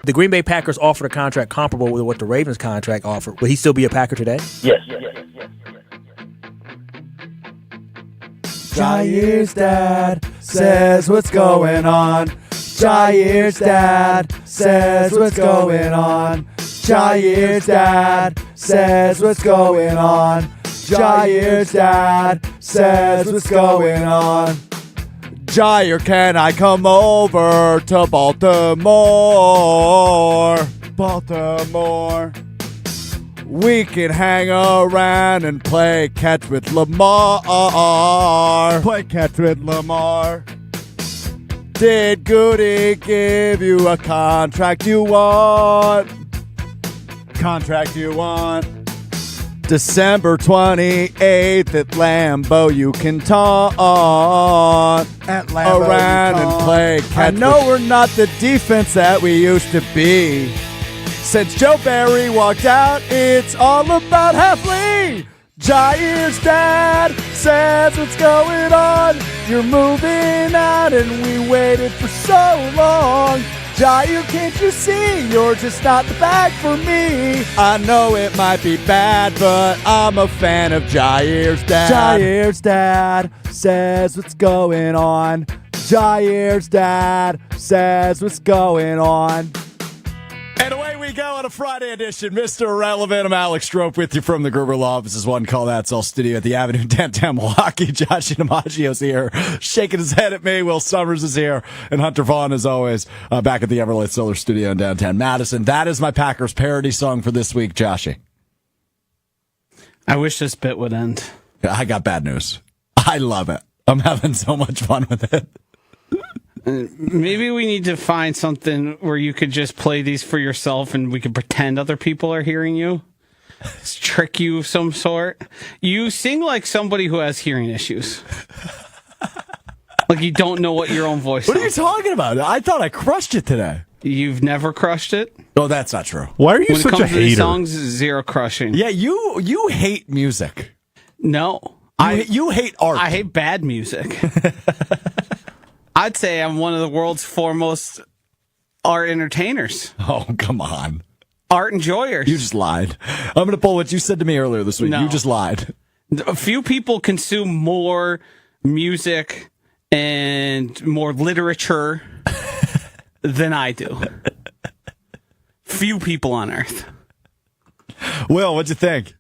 the Green Bay Packers offered a contract comparable with what the Ravens contract offered, would he still be a Packer today? Yes. Jaire's dad says what's going on. Jaire's dad says what's going on. Jaire's dad says what's going on. Jaire's dad says what's going on. Jaire, can I come over to Baltimore? Baltimore. We can hang around and play catch with Lamar. Play catch with Lamar. Did Goody give you a contract you want? Contract you want? December 28th at Lambeau, you can taunt at Lambeau around and play catch. I know we're not the defense that we used to be. Since Joe Barry walked out, it's all about Halfley. Jaire's dad says what's going on. You're moving out and we waited for so long. Jaire, can't you see? You're just not the bag for me. I know it might be bad, but I'm a fan of Jaire's dad. Jaire's dad says what's going on. Jaire's dad says what's going on. And away we go on a Friday edition. Mr. Irrelevant, I'm Alex Strouf with you from the Gruber Law Office's One Call That's All studio at the Avenue downtown Milwaukee. Josh DiMaggio's here, shaking his head at me. Will Summers is here. And Hunter Vaughn, as always, back at the Everlight Solar Studio in downtown Madison. That is my Packers parody song for this week, Joshy. I wish this bit would end. I got bad news. I love it. I'm having so much fun with it. Maybe we need to find something where you could just play these for yourself and we could pretend other people are hearing you. Trick you of some sort. You sing like somebody who has hearing issues. Like you don't know what your own voice What are you sounds like. talking about? I thought I crushed it today. You've never crushed it? Oh, that's not true. Why are you When it such comes a to these hater? songs, zero crushing. Yeah, you hate music. No. You hate art. I hate bad music. I'd say I'm one of the world's foremost art entertainers. Oh, come on. Art enjoyers. You just lied. I'm going to pull what you said to me earlier this week. No. You just lied. A few people consume more music and more literature than I do. Few people on earth. Will, what'd you think?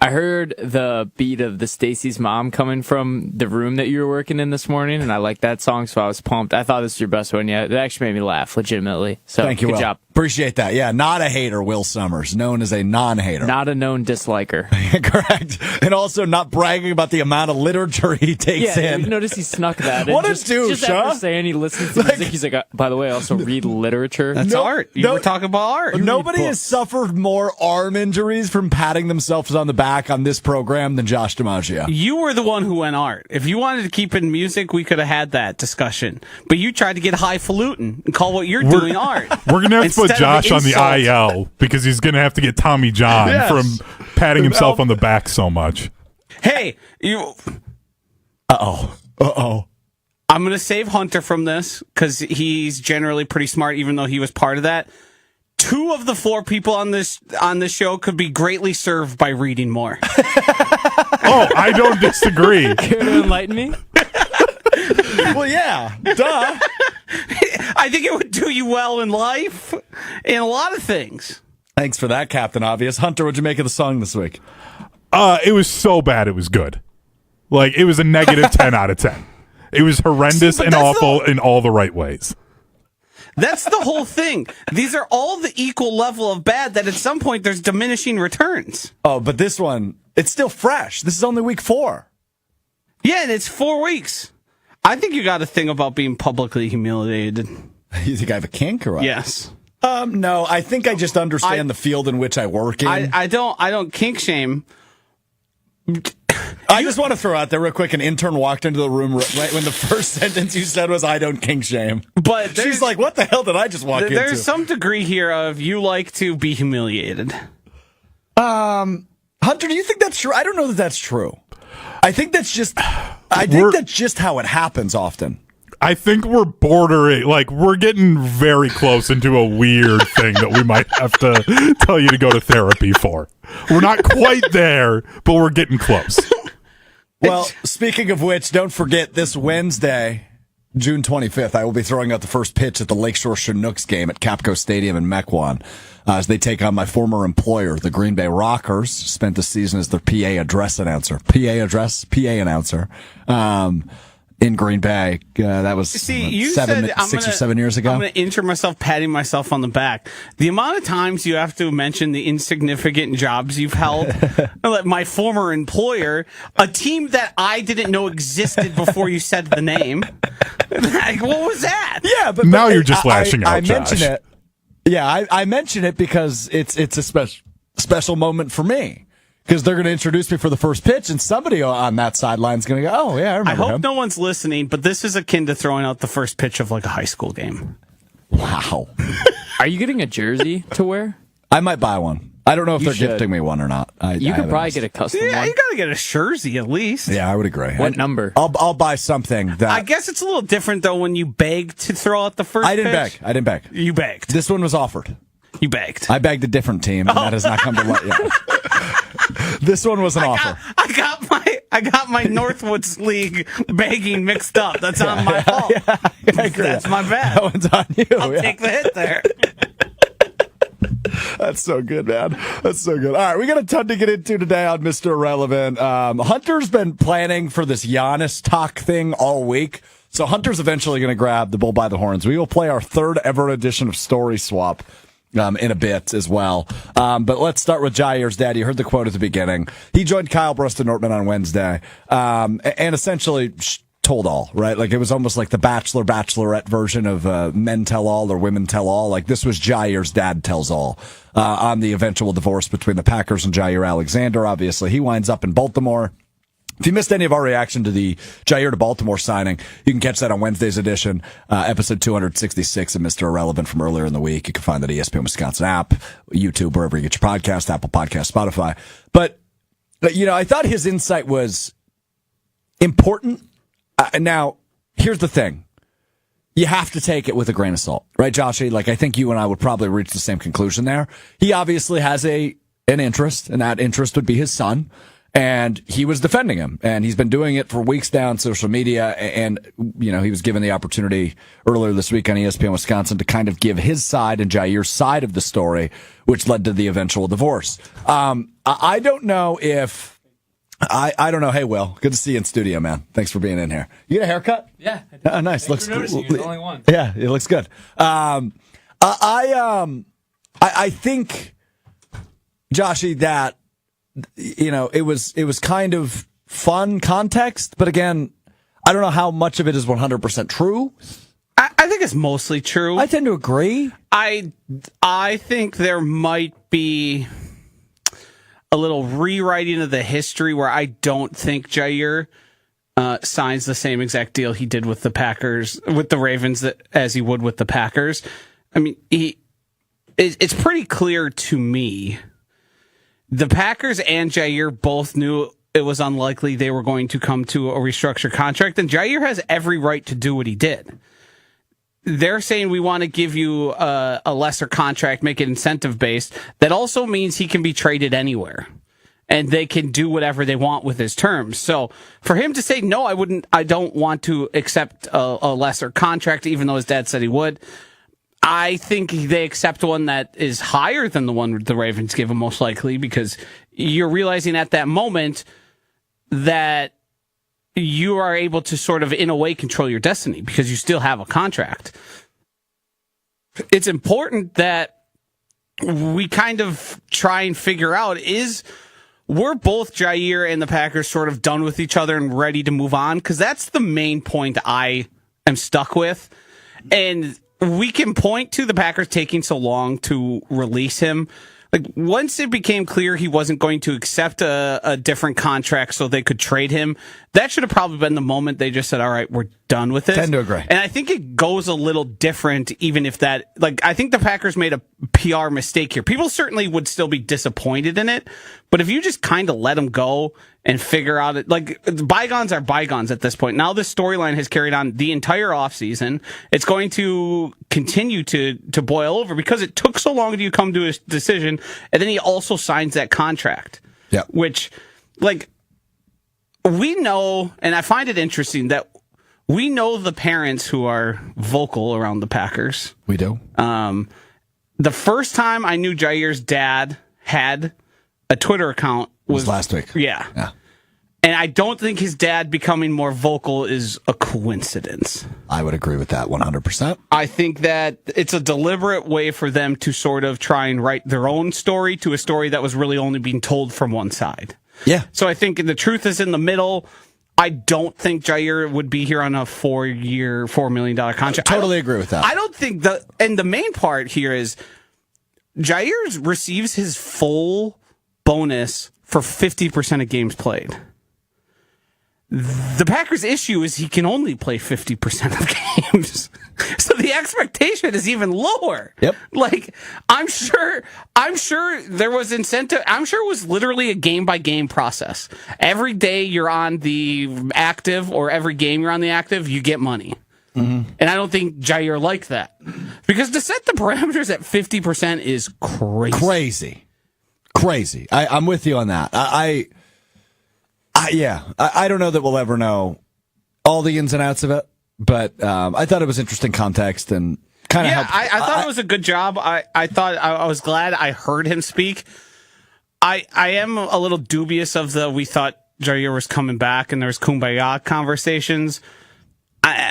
I heard the beat of the Stacy's mom coming from the room that you were working in this morning, and I liked that song, so I was pumped. I thought this was your best one yet. It actually made me laugh, legitimately. So Thank you, good Will. job. Appreciate that. Yeah, not a hater, Will Summers, known as a non-hater. Not a known disliker. Correct. And also not bragging about the amount of literature he takes Yeah, in. you notice he snuck that in. What a just douche, after huh? saying he listens to music, he's like, by the way, I also read literature. That's art. You were talking about art. Nobody has suffered more arm injuries from patting themselves on the back on this program than Josh DiMaggio. You were the one who went art. If you wanted to keep in music, we could have had that discussion. But you tried to get highfalutin and call what you're doing art. We're going to have to put Instead of Josh on the insult. IL because he's going to have to get Tommy John Yes. from patting himself on the back so much. Hey, you. Uh-oh. I'm going to save Hunter from this because he's generally pretty smart, even though he was part of that. 2 of the 4 people on this show could be greatly served by reading more. Oh, I don't disagree. Care to enlighten me? Well, yeah. Duh. I think it would do you well in life, in a lot of things. Thanks for that, Captain Obvious. Hunter, what'd you make of the song this week? It was so bad it was good. Like, it was a negative 10 out of 10. It was horrendous and awful in all the right ways. That's the whole thing. These are all the equal level of bad that at some point there's diminishing returns. Oh, but this one, it's still fresh. This is only week 4. Yeah, and it's 4 weeks. I think you got a thing about being publicly humiliated. You think I have a kink or what? Yes. No, I think I just understand the field in which I work in. I don't kink shame. I just want to throw out there real quick, an intern walked into the room right when the first sentence you said was, I don't kink shame. But she's like, what the hell did I just walk into? There's some degree here of you like to be humiliated. Hunter, do you think that's true? I don't know that that's true. I think that's just how it happens often. I think we're bordering, like, we're getting very close into a weird thing that we might have to tell you to go to therapy for. We're not quite there, but we're getting close. Well, speaking of which, don't forget this Wednesday, June 25th, I will be throwing out the first pitch at the Lakeshore Chinooks game at Capco Stadium in Mequon as they take on my former employer, the Green Bay Rockers. Spent the season as their PA announcer. In Green Bay. That was 6 or 7 years ago. I'm going to injure myself patting myself on the back. The amount of times you have to mention the insignificant jobs you've held, like my former employer, a team that I didn't know existed before you said the name. Like, what was that? Yeah, but now you're just lashing out, I Josh. mention it. Yeah, I mention it because it's a special moment for me. Because they're going to introduce me for the first pitch, and somebody on that sideline is going to go, oh, yeah, I remember I hope him. no one's listening, but this is akin to throwing out the first pitch of like a high school game. Wow. Are you getting a jersey to wear? I might buy one. I don't know if You they're should. gifting me one or not. You could probably get a custom Yeah, one. you got to get a jersey at least. Yeah, I would agree. What number? I'll buy something that... I guess it's a little different, though, when you beg to throw out the first I didn't pitch. beg. You begged. This one was offered. You begged. I begged a different team, and that has not come to light yet. This one was an offer. I got my Northwoods League begging mixed up. That's on my fault. I agree. That's my bad. That one's on you. I'll take the hit there. That's so good, man. That's so good. All right, we got a ton to get into today on Mr. Irrelevant. Hunter's been planning for this Giannis talk thing all week. So Hunter's eventually going to grab the bull by the horns. We will play our third ever edition of Story Swap in a bit as well. But let's start with Jaire's dad. You heard the quote at the beginning. He joined Kyle, Brust and Nortman on Wednesday and essentially told all, right? Like it was almost like the Bachelor, Bachelorette version of Men Tell All or Women Tell All. Like this was Jaire's dad tells all on the eventual divorce between the Packers and Jaire Alexander. Obviously, he winds up in Baltimore. If you missed any of our reaction to the Jaire to Baltimore signing, you can catch that on Wednesday's edition, episode 266 of Mr. Irrelevant from earlier in the week. You can find that ESPN Wisconsin app, YouTube, wherever you get your podcast, Apple Podcast, Spotify. But, you know, I thought his insight was important. Now, here's the thing. You have to take it with a grain of salt, right, Joshy? Like, I think you and I would probably reach the same conclusion there. He obviously has an interest, and that interest would be his son. And he was defending him, and he's been doing it for weeks now on social media. And, you know, he was given the opportunity earlier this week on ESPN Wisconsin to kind of give his side and Jaire's side of the story, which led to the eventual divorce. I don't know if, I don't know. Hey, Will, good to see you in studio, man. Thanks for being in here. You get a haircut? Yeah. Oh, nice. Looks You're the only one. Yeah, it looks good. I think, Joshy, that, you know, it was kind of fun context, but again, I don't know how much of it is 100% true. I think it's mostly true. I tend to agree. I think there might be a little rewriting of the history where I don't think Jaire signs the same exact deal he did with the Packers, with the Ravens, as he would with the Packers. I mean, it's pretty clear to me. The Packers and Jaire both knew it was unlikely they were going to come to a restructured contract, and Jaire has every right to do what he did. They're saying we want to give you a lesser contract, make it incentive-based. That also means he can be traded anywhere, and they can do whatever they want with his terms. So for him to say, no, I don't want to accept a lesser contract, even though his dad said he would, I think they accept one that is higher than the one the Ravens give him, most likely, because you're realizing at that moment that you are able to sort of, in a way, control your destiny because you still have a contract. It's important that we kind of try and figure out we're both Jaire and the Packers sort of done with each other and ready to move on? Because that's the main point I am stuck with. And we can point to the Packers taking so long to release him. Like, once it became clear he wasn't going to accept a different contract so they could trade him, that should have probably been the moment they just said, all right, we're done with it. Tend to agree. And I think it goes a little different, even if that, like, I think the Packers made a PR mistake here. People certainly would still be disappointed in it, but if you just kind of let him go and figure out it. Like, bygones are bygones at this point. Now this storyline has carried on the entire offseason. It's going to continue to boil over because it took so long to come to a decision, and then he also signs that contract. Yeah. Which, like, we know, and I find it interesting that we know the parents who are vocal around the Packers. We do. The first time I knew Jaire's dad had a Twitter account was last week. Yeah. And I don't think his dad becoming more vocal is a coincidence. I would agree with that 100%. I think that it's a deliberate way for them to sort of try and write their own story to a story that was really only being told from one side. Yeah. So I think the truth is in the middle. I don't think Jaire would be here on a 4-year, $4 million contract. I totally agree with that. I don't think and the main part here is Jaire receives his full bonus for 50% of games played. The Packers' issue is he can only play 50% of games. So the expectation is even lower. Yep. Like, I'm sure there was incentive. I'm sure it was literally a game by game process. Every day you're on the active or every game you're on the active, you get money. Mm-hmm. And I don't think Jaire liked that. Because to set the parameters at 50% is crazy. Crazy. I'm with you on that. I don't know that we'll ever know all the ins and outs of it, but I thought it was interesting context and kind of helped. I thought it was a good job. I thought I was glad I heard him speak. I am a little dubious of we thought Jaire was coming back and there was kumbaya conversations.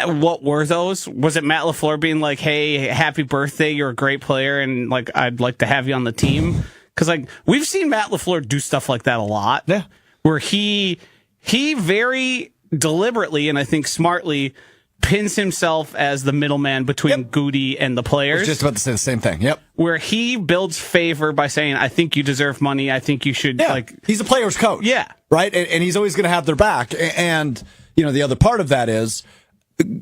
What were those? Was it Matt LaFleur being like, hey, happy birthday, you're a great player, and like I'd like to have you on the team? Because like we've seen Matt LaFleur do stuff like that a lot. Yeah. Where he very deliberately and I think smartly pins himself as the middleman between Goody and the players. I was just about to say the same thing. Yep. Where he builds favor by saying, I think you deserve money. I think you should. Yeah. He's a player's coach. Yeah. Right? And he's always going to have their back. And, the other part of that is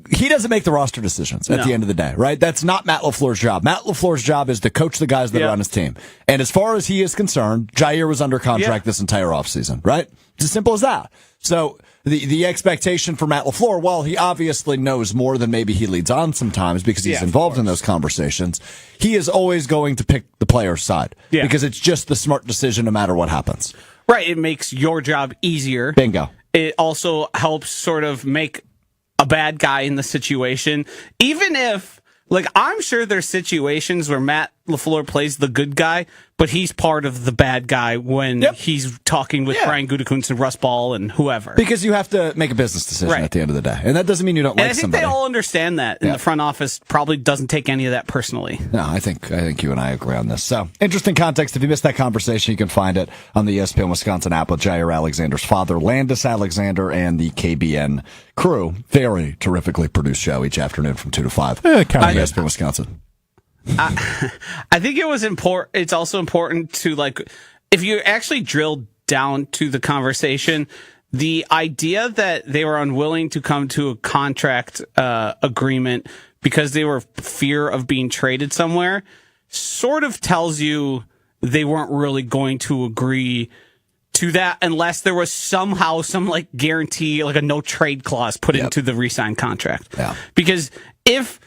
he doesn't make the roster decisions at the end of the day, right? That's not Matt LaFleur's job. Matt LaFleur's job is to coach the guys that are on his team. And as far as he is concerned, Jaire was under contract this entire offseason, right? It's as simple as that. So the expectation for Matt LaFleur, while he obviously knows more than maybe he leads on sometimes because he's involved in those conversations, he is always going to pick the player's side because it's just the smart decision no matter what happens. Right. It makes your job easier. Bingo. It also helps sort of make a bad guy in the situation, even if, like, I'm sure there's situations where Matt LaFleur plays the good guy, but he's part of the bad guy when he's talking with Brian Gutekunst and Russ Ball and whoever. Because you have to make a business decision at the end of the day. And that doesn't mean you don't like somebody. And I think they all understand that, and the front office probably doesn't take any of that personally. No, I think you and I agree on this. So, interesting context. If you missed that conversation, you can find it on the ESPN Wisconsin app with Jaire Alexander's father, Landis Alexander, and the KBN crew. Very terrifically produced show each afternoon from 2 to 5 on ESPN Wisconsin. I think it was important. It's also important to, like, if you actually drill down to the conversation, the idea that they were unwilling to come to a contract agreement because they were fear of being traded somewhere sort of tells you they weren't really going to agree to that unless there was somehow some like guarantee, like a no trade clause put into the re-sign contract. Yeah. Because if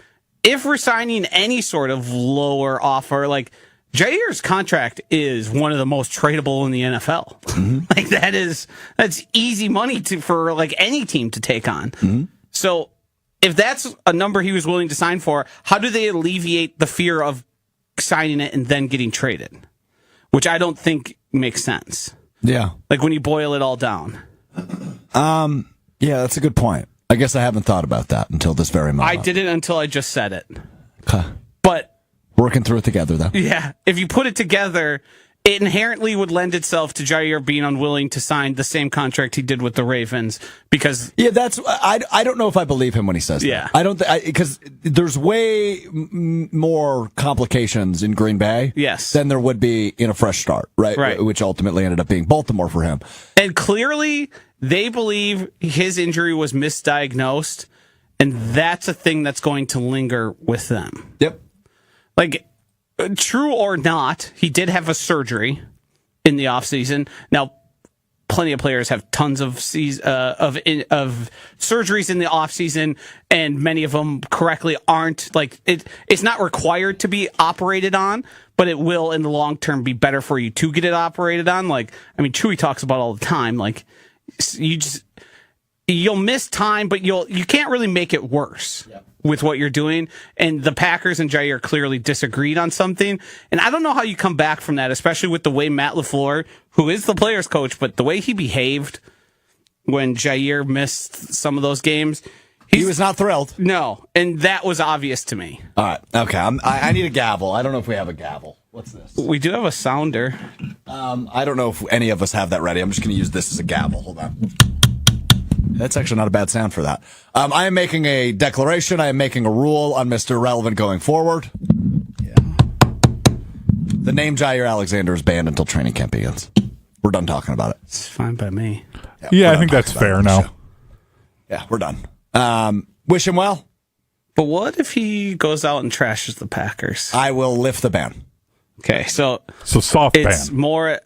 we're signing any sort of lower offer, like Jaire's contract is one of the most tradable in the NFL. Mm-hmm. Like that's easy money for like any team to take on. Mm-hmm. So if that's a number he was willing to sign for, how do they alleviate the fear of signing it and then getting traded? Which I don't think makes sense. Yeah. Like when you boil it all down. Yeah, that's a good point. I guess I haven't thought about that until this very moment. I didn't until I just said it. Okay. But working through it together, though. Yeah. If you put it together, it inherently would lend itself to Jaire being unwilling to sign the same contract he did with the Ravens because... Yeah, I don't know if I believe him when he says that. I don't... Because there's way more complications in Green Bay than there would be in a fresh start, right? Which ultimately ended up being Baltimore for him. And clearly, they believe his injury was misdiagnosed, and that's a thing that's going to linger with them. Yep. Like... True or not, he did have a surgery in the offseason. Now, plenty of players have tons of surgeries in the off season, and many of them correctly aren't. Like it's not required to be operated on, but it will in the long term be better for you to get it operated on. Like, I mean, Chewy talks about all the time. Like, you'll miss time, but you can't really make it worse. Yep. With what you're doing. And the Packers and Jaire clearly disagreed on something. And I don't know how you come back from that, especially with the way Matt LaFleur, who is the players coach, but the way he behaved when Jaire missed some of those games. He was not thrilled. No. And that was obvious to me. All right. Okay. I need a gavel. I don't know if we have a gavel. What's this? We do have a sounder. I don't know if any of us have that ready. I'm just going to use this as a gavel. Hold on. That's actually not a bad sound for that. I am making a declaration. I am making a rule on Mr. Relevant going forward. Yeah. The name Jaire Alexander is banned until training camp begins. We're done talking about it. It's fine by me. Yeah, I think that's fair now. Yeah, we're done. Wish him well. But what if he goes out and trashes the Packers? I will lift the ban. Okay, so soft ban. It's more.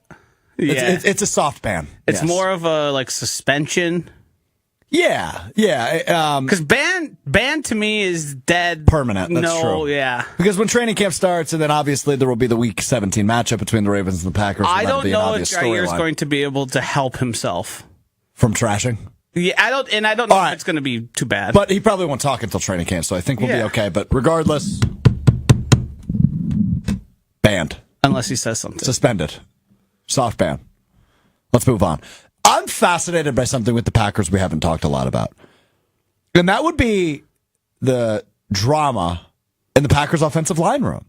Yeah, it's a soft ban. It's more of a suspension. Yeah. Because ban to me is dead. Permanent, that's true. Yeah. Because when training camp starts, and then obviously there will be the Week 17 matchup between the Ravens and the Packers. I don't know if Jaire is going to be able to help himself. From trashing? Yeah, I don't know if it's going to be too bad. But he probably won't talk until training camp, so I think we'll be okay. But regardless, banned. Unless he says something. Suspended. Soft ban. Let's move on. I'm fascinated by something with the Packers we haven't talked a lot about. And that would be the drama in the Packers offensive line room.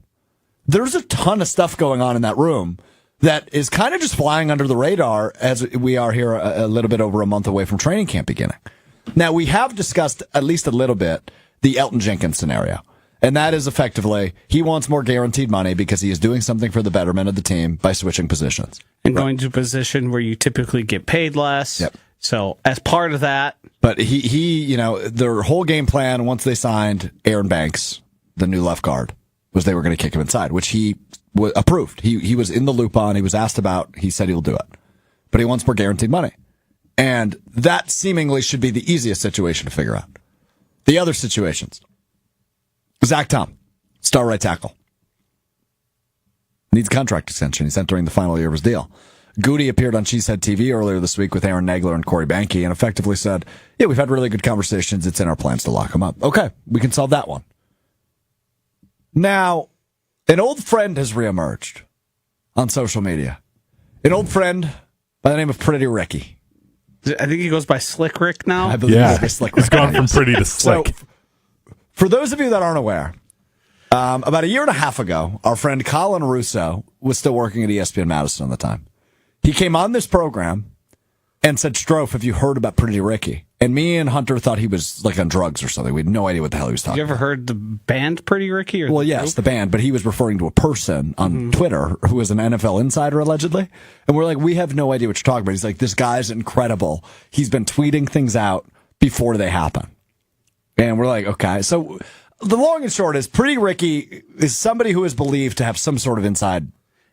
There's a ton of stuff going on in that room that is kind of just flying under the radar as we are here a little bit over a month away from training camp beginning. Now, we have discussed at least a little bit the Elton Jenkins scenario. And that is effectively, he wants more guaranteed money because he is doing something for the betterment of the team by switching positions. And going to a position where you typically get paid less. Yep. So as part of that. But he, their whole game plan once they signed Aaron Banks, the new left guard, was they were going to kick him inside, which he approved. He was in the loop on, he was asked about, he said he'll do it. But he wants more guaranteed money. And that seemingly should be the easiest situation to figure out. The other situations. Zach Tom, star right tackle. Needs a contract extension. He's entering the final year of his deal. Goody appeared on Cheesehead TV earlier this week with Aaron Nagler and Corey Banke and effectively said, yeah, we've had really good conversations. It's in our plans to lock him up. Okay, we can solve that one. Now, an old friend has reemerged on social media. An old friend by the name of Pretty Ricky. I think he goes by Slick Rick now. I believe he's by Slick Rick. He's gone from pretty to slick. So, for those of you that aren't aware, about a year and a half ago, our friend Colin Russo was still working at ESPN Madison at the time. He came on this program and said, Strouf, have you heard about Pretty Ricky? And me and Hunter thought he was like on drugs or something. We had no idea what the hell he was talking about. You ever heard the band Pretty Ricky? Well, yes, the band, but he was referring to a person on Twitter who was an NFL insider, allegedly. And we're like, we have no idea what you're talking about. He's like, this guy's incredible. He's been tweeting things out before they happen. And we're like, okay. So the long and short is Pretty Ricky is somebody who is believed to have some sort of inside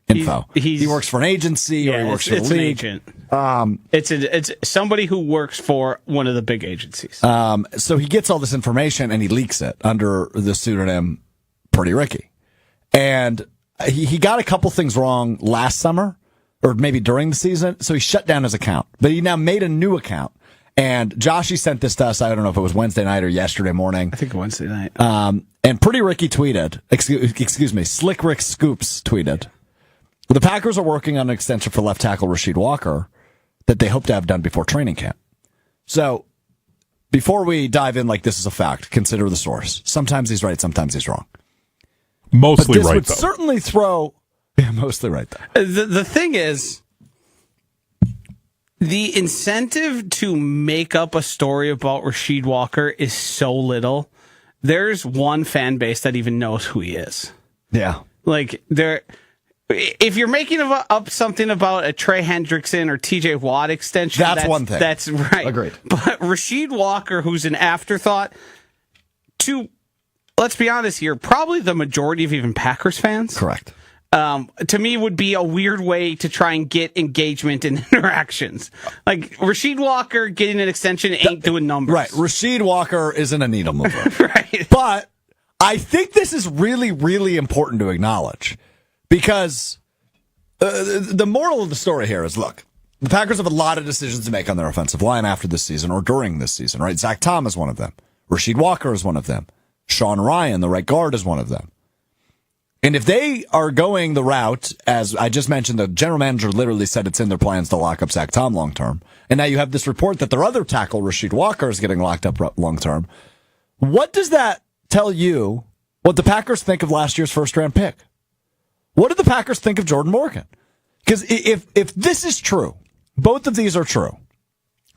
info. He works for an agency or he works for the league. An agent. It's somebody who works for one of the big agencies. So he gets all this information and he leaks it under the pseudonym Pretty Ricky. And he got a couple things wrong last summer or maybe during the season. So he shut down his account, but he now made a new account. And Joshy sent this to us. I don't know if it was Wednesday night or yesterday morning. I think Wednesday night. And Pretty Ricky tweeted, excuse me, Slick Rick Scoops tweeted, the Packers are working on an extension for left tackle Rasheed Walker that they hope to have done before training camp. So before we dive in like this is a fact, consider the source. Sometimes he's right, sometimes he's wrong. Mostly but this right, would though. certainly throw... Yeah, mostly right, though. The thing is, the incentive to make up a story about Rasheed Walker is so little. There's one fan base that even knows who he is. Yeah. Like, if you're making up something about a Trey Hendrickson or TJ Watt extension, that's one thing. That's right. Agreed. But Rasheed Walker, who's an afterthought to, let's be honest here, probably the majority of even Packers fans. Correct. to me would be a weird way to try and get engagement and interactions. Like Rasheed Walker getting an extension ain't doing numbers. Right. Rasheed Walker isn't a needle mover. Right. But I think this is really, really important to acknowledge because the moral of the story here is, look, the Packers have a lot of decisions to make on their offensive line after this season or during this season, right? Zach Tom is one of them. Rasheed Walker is one of them. Sean Ryan, the right guard, is one of them. And if they are going the route, as I just mentioned, the general manager literally said it's in their plans to lock up Zach Tom long term, and now you have this report that their other tackle, Rasheed Walker, is getting locked up long term. What does that tell you what the Packers think of last year's first-round pick? What do the Packers think of Jordan Morgan? Because if this is true, both of these are true,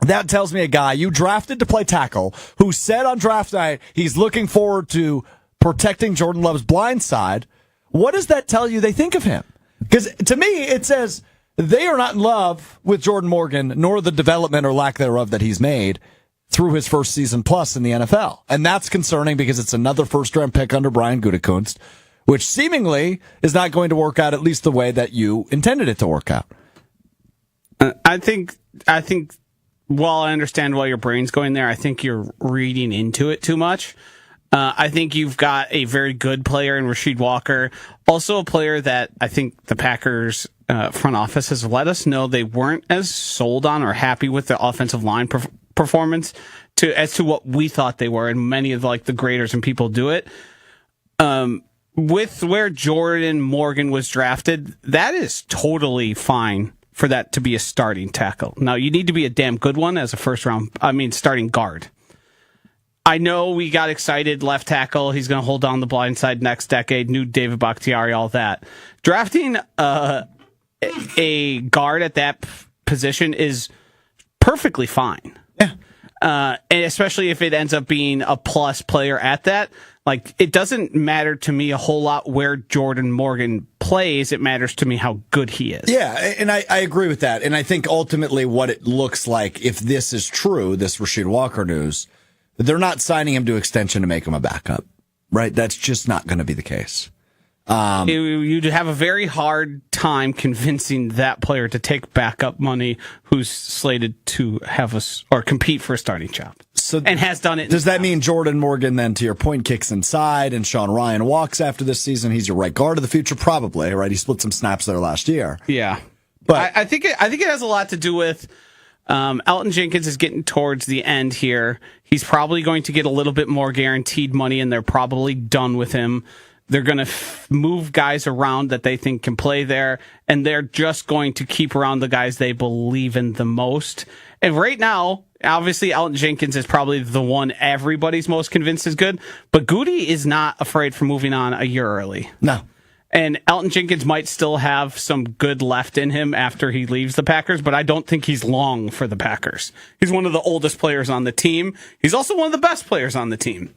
that tells me a guy you drafted to play tackle who said on draft night he's looking forward to protecting Jordan Love's blind side. What does that tell you they think of him? Because to me, it says they are not in love with Jordan Morgan, nor the development or lack thereof that he's made through his first season plus in the NFL. And that's concerning because it's another first-round pick under Brian Gutekunst, which seemingly is not going to work out at least the way that you intended it to work out. I think while I understand why your brain's going there, I think you're reading into it too much. I think you've got a very good player in Rasheed Walker, also a player that I think the Packers front office has let us know they weren't as sold on or happy with the offensive line performance as to what we thought they were, and many of the graders and people do it. With where Jordan Morgan was drafted, that is totally fine for that to be a starting tackle. Now, you need to be a damn good one as a starting guard. I know we got excited, left tackle, he's going to hold down the blind side next decade, new David Bakhtiari, all that. Drafting a guard at that position is perfectly fine. Yeah. And especially if it ends up being a plus player at that. It doesn't matter to me a whole lot where Jordan Morgan plays. It matters to me how good he is. Yeah, and I agree with that. And I think ultimately what it looks like, if this is true, this Rasheed Walker news, they're not signing him to extension to make him a backup, right? That's just not going to be the case. You'd have a very hard time convincing that player to take backup money who's slated to have or compete for a starting job. And has done it. Does that mean Jordan Morgan then, to your point, kicks inside and Sean Ryan walks after this season? He's your right guard of the future, probably, right? He split some snaps there last year. Yeah, but I think it has a lot to do with Elton Jenkins is getting towards the end here. He's probably going to get a little bit more guaranteed money, and they're probably done with him. They're going to move guys around that they think can play there, and they're just going to keep around the guys they believe in the most. And right now, obviously, Elton Jenkins is probably the one everybody's most convinced is good, but Goody is not afraid for moving on a year early. No. And Elton Jenkins might still have some good left in him after he leaves the Packers, but I don't think he's long for the Packers. He's one of the oldest players on the team. He's also one of the best players on the team.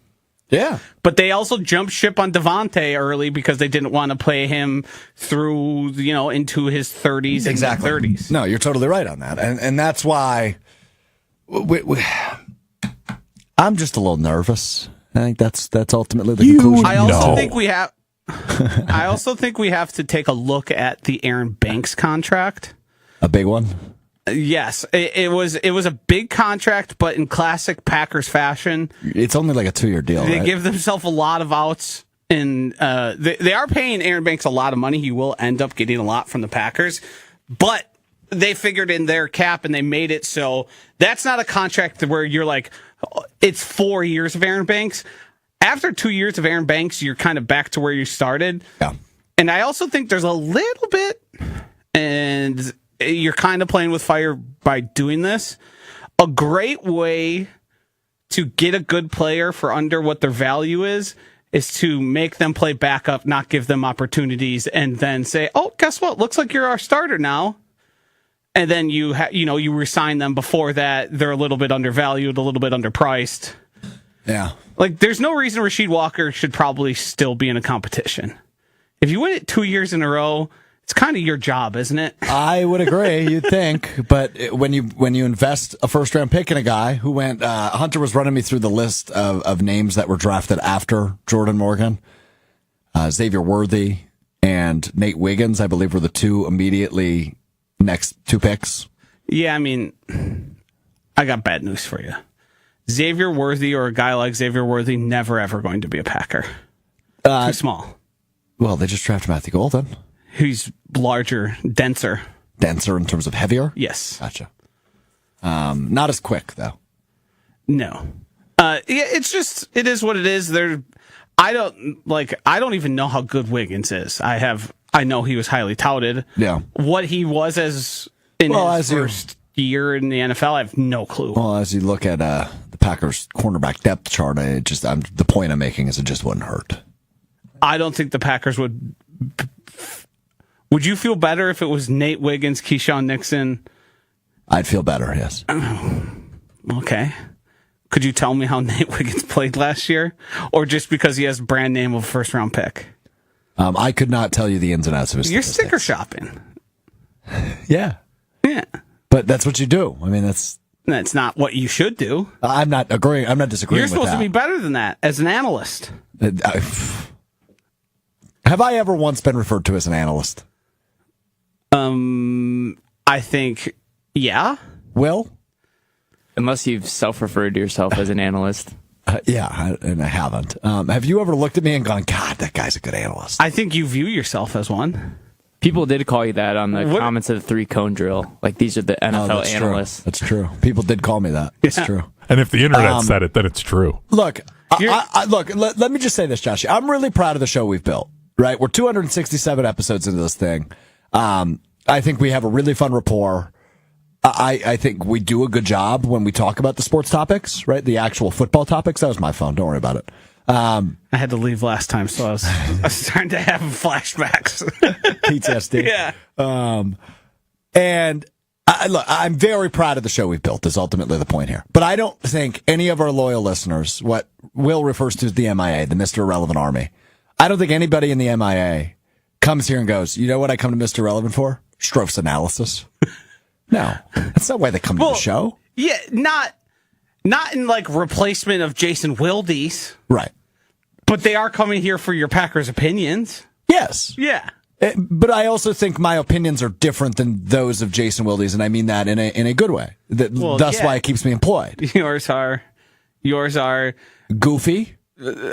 Yeah. But they also jumped ship on Devontae early because they didn't want to play him through, into his 30s and 30s. No, you're totally right on that. And that's why I'm just a little nervous. I think that's ultimately the conclusion. I also think we have to take a look at the Aaron Banks contract. A big one? Yes, it was a big contract, but in classic Packers fashion, it's only like a 2-year deal. They right? give themselves a lot of outs, and they are paying Aaron Banks a lot of money. He will end up getting a lot from the Packers, but they figured in their cap and they made it so that's not a contract where you're like, it's 4 years of Aaron Banks. After 2 years of Aaron Banks, you're kind of back to where you started. Yeah, and I also think there's a little bit, and you're kind of playing with fire by doing this. A great way to get a good player for under what their value is to make them play backup, not give them opportunities, and then say, oh, guess what? Looks like you're our starter now. And then you resign them before that. They're a little bit undervalued, a little bit underpriced. Yeah. There's no reason Rasheed Walker should probably still be in a competition. If you win it 2 years in a row, it's kind of your job, isn't it? I would agree. You'd think, but when you invest a first-round pick in a guy who went, Hunter was running me through the list of names that were drafted after Jordan Morgan, Xavier Worthy, and Nate Wiggins, I believe, were the two immediately next two picks. Yeah, I mean, I got bad news for you. Xavier Worthy or a guy like Xavier Worthy never ever going to be a Packer. Too small. Well, they just drafted Matthew Golden. He's larger, denser. Denser in terms of heavier? Yes. Gotcha. Not as quick, though. No. Yeah, it is what it is. I don't even know how good Wiggins is. I know he was highly touted. Yeah. What he was his first year in the NFL, I have no clue. Well, as you look at the Packers cornerback depth chart, the point I'm making is it just wouldn't hurt. I don't think the Packers would. Would you feel better if it was Nate Wiggins, Keyshawn Nixon? I'd feel better, yes. Okay. Could you tell me how Nate Wiggins played last year? Or just because he has brand name of a first round pick? I could not tell you the ins and outs of his You're statistics. sticker shopping. Yeah. Yeah. But that's what you do. I mean, that's not what you should do. I'm not agreeing. I'm not disagreeing You're with supposed that. to be better than that as an analyst. Have I ever once been referred to as an analyst? I think, yeah. Will? Unless you've self-referred to yourself as an analyst. And I haven't. Have you ever looked at me and gone, God, that guy's a good analyst? I think you view yourself as one. People did call you that on the comments of the 3-cone drill. Like, these are the NFL analysts. True. That's true. People did call me that. That's true. And if the internet said it, then it's true. Look, let me just say this, Josh. I'm really proud of the show we've built, right? We're 267 episodes into this thing. I think we have a really fun rapport. I think we do a good job when we talk about the sports topics, right? The actual football topics. That was my phone. Don't worry about it. I had to leave last time, so I was starting to have flashbacks. PTSD. Yeah. And look, I'm very proud of the show we've built is ultimately the point here. But I don't think any of our loyal listeners, what Will refers to as the MIA, the Mr. Irrelevant Army, I don't think anybody in the MIA comes here and goes, you know what I come to Mr. Irrelevant for? Strouf's analysis. No, that's not why they come to the show. Yeah, not in like replacement of Jason Wilde's. Right. But they are coming here for your Packers opinions. Yes. Yeah. But I also think my opinions are different than those of Jason Wilde's, and I mean that in a good way. That's why it keeps me employed. Yours are goofy.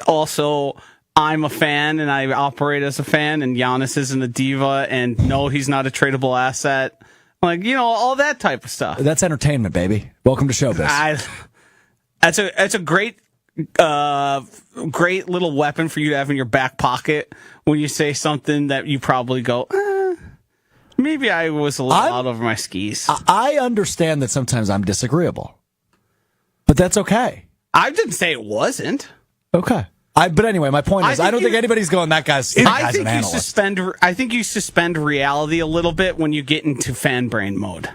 Also, I'm a fan, and I operate as a fan, and Giannis isn't a diva, and no, he's not a tradable asset. Like, all that type of stuff. That's entertainment, baby. Welcome to showbiz. That's a great little weapon for you to have in your back pocket when you say something that you probably go, maybe I was a little out over my skis. I understand that sometimes I'm disagreeable, but that's okay. I didn't say it wasn't. Okay. But anyway, my point is, I don't think anybody's going, that guy's an analyst. I think you suspend reality a little bit when you get into fan brain mode.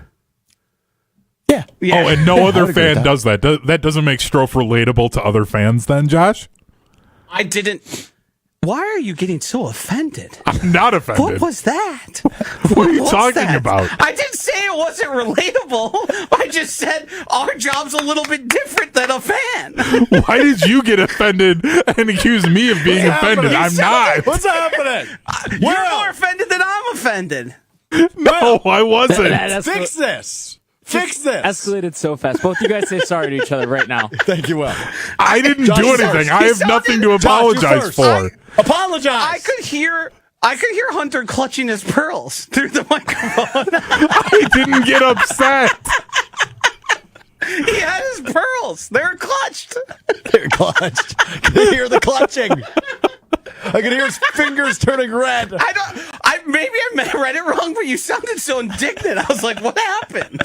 Yeah. Oh, and no other fan does that. That doesn't make Strouf relatable to other fans then, Josh? I didn't. Why are you getting so offended? I'm not offended. What was that? What are you talking about? I didn't say it wasn't relatable. I just said our job's a little bit different than a fan. Why did you get offended and accuse me of being offended? I'm not. What's happening? You're more offended than I'm offended. No, I wasn't. Fix this. Fix this. Escalated so fast. Both you guys say sorry to each other right now. Thank you, Will. I didn't do anything. I have nothing to apologize for. Apologize. I could hear Hunter clutching his pearls through the microphone. I didn't get upset. He had his pearls. They're clutched. They're clutched. I can hear the clutching. I can hear his fingers turning red. Maybe I read it wrong, but you sounded so indignant. I was like, what happened?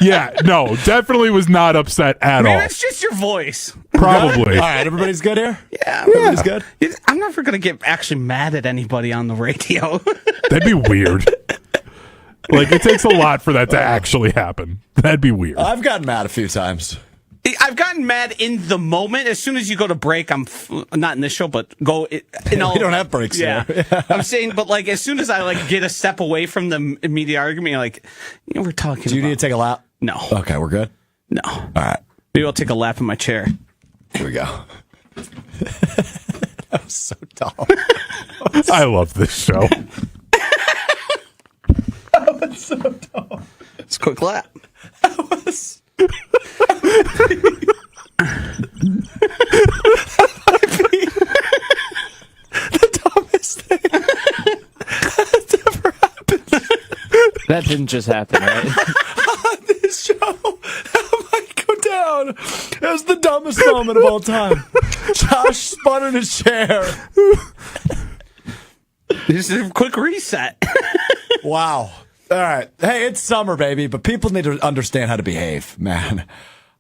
Yeah, no, definitely was not upset at all. Maybe it's just your voice. Probably. All right, everybody's good here? Yeah. Everybody's good? I'm never going to get actually mad at anybody on the radio. That'd be weird. Like, it takes a lot for that to actually happen. That'd be weird. I've gotten mad a few times. I've gotten mad in the moment. As soon as you go to break, I'm not in this show, but go. We don't have breaks here. I'm saying, but like as soon as I get a step away from the immediate argument, you're like, we're talking. Do you need to take a lap? No. Okay, we're good. No. All right. Maybe I'll take a lap in my chair. Here we go. That was so dumb. I love this show. That was so dumb. It's a quick lap. That was. The dumbest thing that's ever happened That didn't just happen, right? on this show. That might go down as the dumbest moment of all time. Josh spun in his chair. This is a quick reset. Wow. All right. Hey, it's summer, baby, but people need to understand how to behave, man.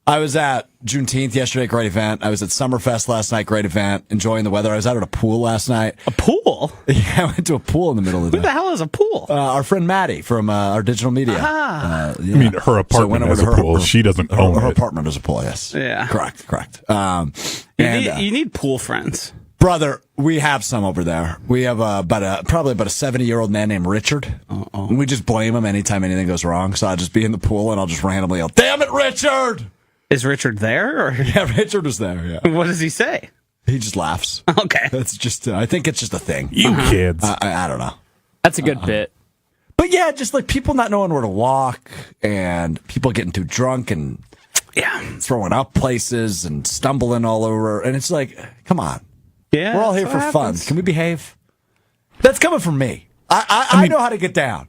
I was at Juneteenth yesterday, great event. I was at Summerfest last night, great event, enjoying the weather. I was out at a pool last night. A pool? Yeah, I went to a pool in the middle of the Who day. the hell is a pool? Our friend Maddie from our digital media. I mean, her apartment has a pool. She doesn't own her it. apartment has a pool, yes. Yeah. Correct. You need pool friends. Brother, we have some over there. We have probably about a 70-year-old man named Richard. And we just blame him anytime anything goes wrong. So I'll just be in the pool and I'll just randomly yell, "Damn it, Richard!" Is Richard there? Or Yeah, Richard was there, yeah. what does he say? He just laughs. Okay. That's just, I think it's just a thing. You kids. I don't know. That's a good bit. But yeah, just like people not knowing where to walk and people getting too drunk and throwing up places and stumbling all over. And it's like, come on. Yeah. We're all here that's for what fun. happens. Can we behave? That's coming from me. I know how to get down.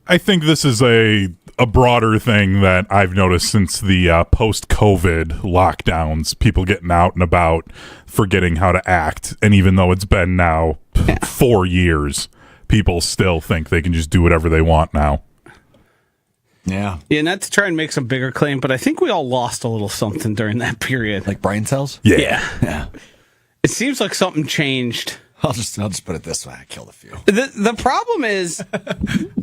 I think this is a broader thing that I've noticed since the post-COVID lockdowns, people getting out and about, forgetting how to act. And even though it's been now 4 years, people still think they can just do whatever they want now. Yeah. Yeah, not to try and make some bigger claim, but I think we all lost a little something during that period. Like brain cells? Yeah. It seems like something changed. I'll just put it this way. I killed a few. The problem is,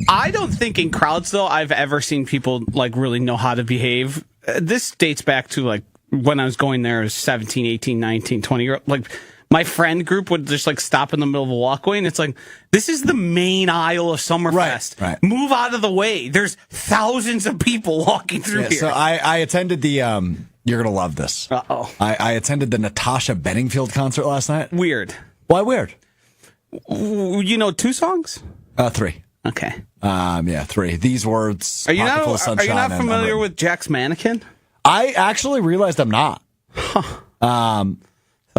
I don't think in crowds, though, I've ever seen people, like, really know how to behave. This dates back to, like, when I was going there as 17, 18, 19, 20-year-old. Like, my friend group would just, like, stop in the middle of a walkway, and it's like, this is the main aisle of Summerfest. Right. Move out of the way. There's thousands of people walking through here. So I attended the, you're going to love this. Uh-oh. I attended the Natasha Bedingfield concert last night. Weird. Why weird? You know 2 songs? 3. Okay. 3. These words. Are you Pocket Full of not Sunshine, and familiar Unwritten. with Jack's Mannequin? I actually realized I'm not. Thought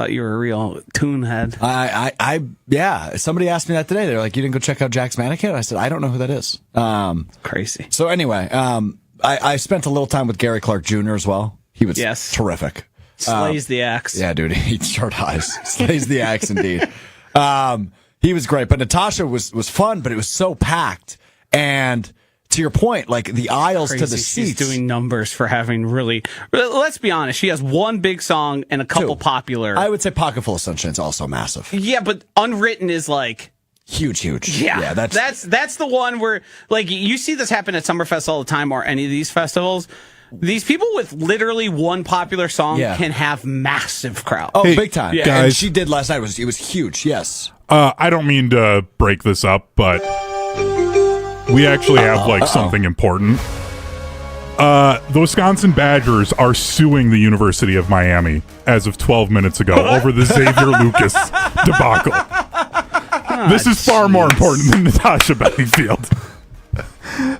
you were a real tune head. Yeah. Somebody asked me that today. They're like, "You didn't go check out Jack's Mannequin?" I said, "I don't know who that is." Crazy. So anyway, I spent a little time with Gary Clark Jr. as well. He was terrific. Slays the axe. Yeah, dude, he sure does. Slays the axe indeed. He was great, but Natasha was fun, but it was so packed. And to your point, like the aisles to the She's seats. doing numbers for having really. Let's be honest. She has one big song and a couple 2. popular. I would say Pocket Full of Sunshine is also massive. Yeah, but Unwritten is like. Huge. Yeah, that's the one where, like, you see this happen at Summerfest all the time or any of these festivals. These people with literally one popular song can have massive crowds. Oh, big time. Yeah. And Guys. she did last night. It was huge. Yes. I don't mean to break this up, but we actually have something important. The Wisconsin Badgers are suing the University of Miami as of 12 minutes ago over the Xavier Lucas debacle. This is far more important than Natasha Bedingfield.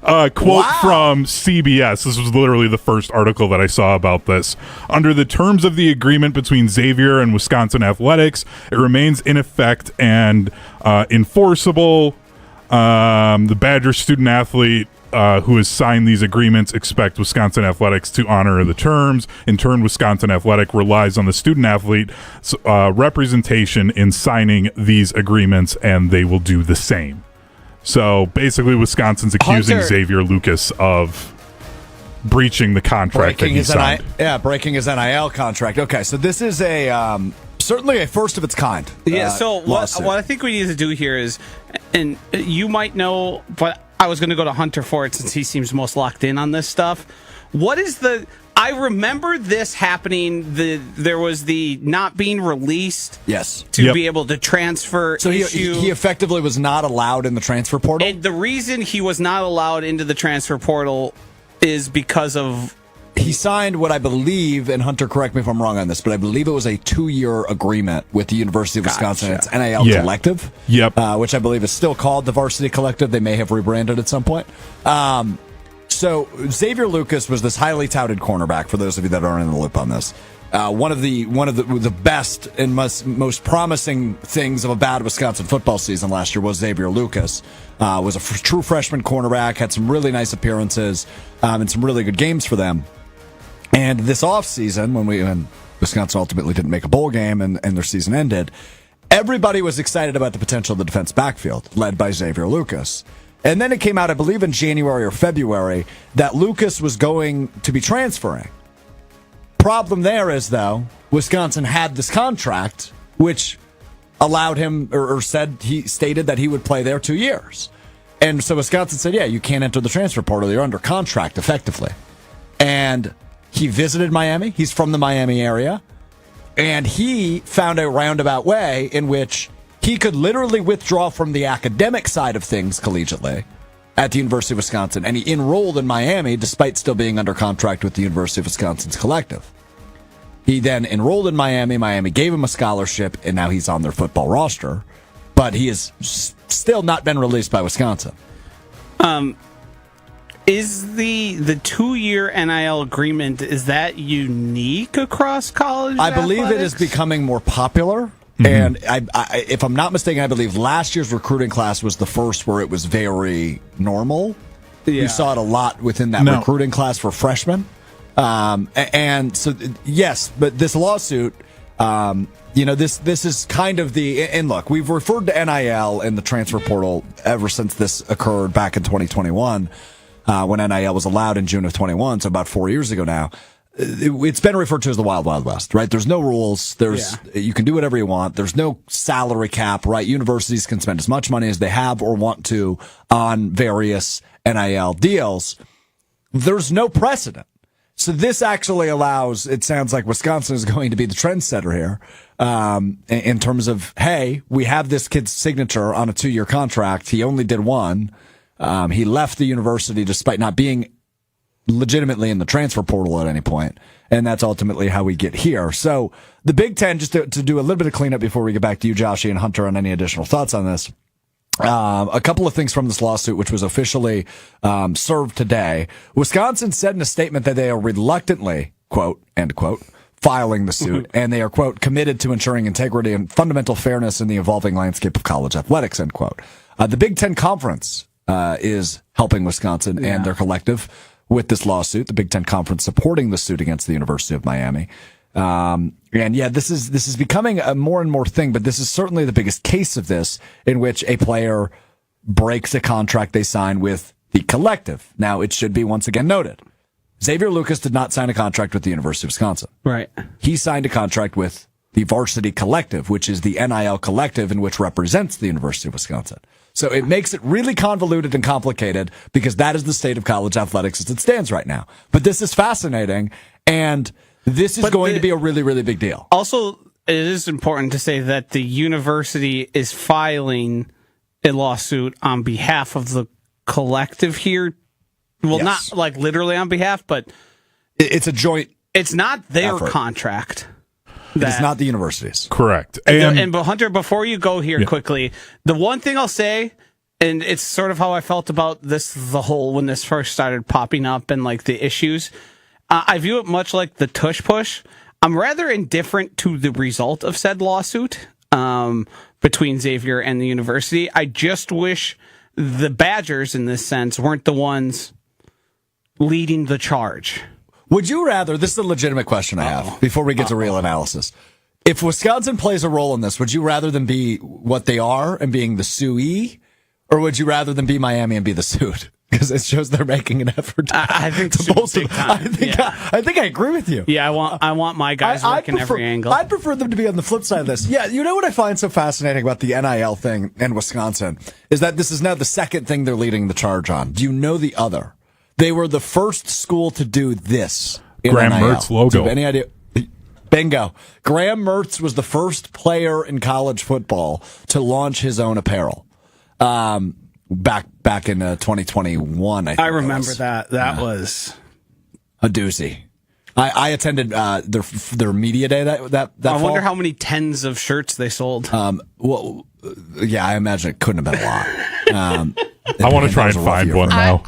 Quote from CBS. This was literally the first article that I saw about this. Under the terms of the agreement between Xavier and Wisconsin Athletics, it remains in effect and enforceable. The Badger student athlete who has signed these agreements expect Wisconsin Athletics to honor the terms. In turn, Wisconsin Athletic relies on the student athlete representation in signing these agreements, and they will do the same. So basically, Wisconsin's accusing Hunter. Xavier Lucas of breaching the contract that he signed. Breaking his NIL contract. Okay, so this is certainly a first of its kind. Yeah, so lawsuit. what I think we need to do here is, and you might know, but I was going to go to Hunter for it since he seems most locked in on this stuff. What is I remember this happening, there was the not being released to be able to transfer So issue. he effectively was not allowed in the transfer portal? And the reason he was not allowed into the transfer portal is because of he signed what I believe, and Hunter, correct me if I'm wrong on this, but I believe it was a 2-year agreement with the University of Wisconsin. It's NIL Collective, which I believe is still called the Varsity Collective. They may have rebranded at some point. So Xavier Lucas was this highly touted cornerback, for those of you that aren't in the loop on this. One of the best and most promising things of a bad Wisconsin football season last year was Xavier Lucas. Was a true freshman cornerback, had some really nice appearances and some really good games for them. And this offseason, when Wisconsin ultimately didn't make a bowl game and their season ended, everybody was excited about the potential of the defense backfield, led by Xavier Lucas. And then it came out, I believe in January or February, that Lucas was going to be transferring. Problem there is, though, Wisconsin had this contract, which allowed him, or stated that he would play there 2 years. And so Wisconsin said, yeah, you can't enter the transfer portal. You're under contract, effectively. And he visited Miami. He's from the Miami area. And he found a roundabout way in which he could literally withdraw from the academic side of things collegiately at the University of Wisconsin. And he enrolled in Miami despite still being under contract with the University of Wisconsin's collective. He then enrolled in Miami. Miami gave him a scholarship, and now he's on their football roster. But he has still not been released by Wisconsin. Is the 2-year NIL agreement, is that unique across college I believe athletics? it is becoming more popular. And I, if I'm not mistaken, I believe last year's recruiting class was the first where it was very normal. Yeah. We saw it a lot within that recruiting class for freshmen. And so, yes, but this lawsuit, this is kind of and look, we've referred to NIL and the transfer portal ever since this occurred back in 2021, when NIL was allowed in June of 21, so about 4 years ago now. It's been referred to as the Wild Wild West, right? There's no rules. You can do whatever you want. There's no salary cap, right? Universities can spend as much money as they have or want to on various NIL deals. There's no precedent. So this actually allows, it sounds like Wisconsin is going to be the trendsetter here, in terms of, hey, we have this kid's signature on a 2-year contract. He only did one. He left the university despite not being legitimately in the transfer portal at any point, and that's ultimately how we get here. So the Big Ten, just to do a little bit of cleanup before we get back to you, Joshy and Hunter, on any additional thoughts on this. A couple of things from this lawsuit, which was officially served today. Wisconsin said in a statement that they are reluctantly, quote, end quote, filing the suit, and they are, quote, committed to ensuring integrity and fundamental fairness in the evolving landscape of college athletics, end quote. The Big Ten Conference is helping Wisconsin and their collective with this lawsuit. The Big Ten Conference supporting the suit against the University of Miami. And yeah, this is becoming a more and more thing, but this is certainly the biggest case of this, in which a player breaks a contract they sign with the collective. Now, it should be once again noted, Xavier Lucas did not sign a contract with the University of Wisconsin. Right. He signed a contract with the Varsity Collective, which is the NIL collective in which represents the University of Wisconsin. So it makes it really convoluted and complicated, because that is the state of college athletics as it stands right now. But this is fascinating, and this is going to be a really, really big deal. Also, it is important to say that the university is filing a lawsuit on behalf of the collective here. Well, not like literally on behalf, but it's a joint. It's not their effort. Contract. It's not the university's. Correct. And Hunter, before you go here quickly, the one thing I'll say, and it's sort of how I felt about this, when this first started popping up and like the issues, I view it much like the tush push. I'm rather indifferent to the result of said lawsuit between Xavier and the university. I just wish the Badgers, in this sense, weren't the ones leading the charge. Would you rather, this is a legitimate question I have before we get to real analysis. If Wisconsin plays a role in this, would you rather them be what they are and being the suee, or would you rather them be Miami and be the sued? Because it shows they're making an effort. I think to bolster. I think I agree with you. Yeah, I want my guys working every angle. I'd prefer them to be on the flip side of this. Yeah, you know what I find so fascinating about the NIL thing in Wisconsin is that this is now the second thing they're leading the charge on. Do you know the other? They were the first school to do this. Graham NIL. Mertz logo. Do you have any idea? Bingo. Graham Mertz was the first player in college football to launch his own apparel. Back in 2021, I think. I remember that. That was a doozy. I attended their media day that I fall. wonder how many tens of shirts they sold. Well, yeah, I imagine it couldn't have been a lot. I want to try and find one now.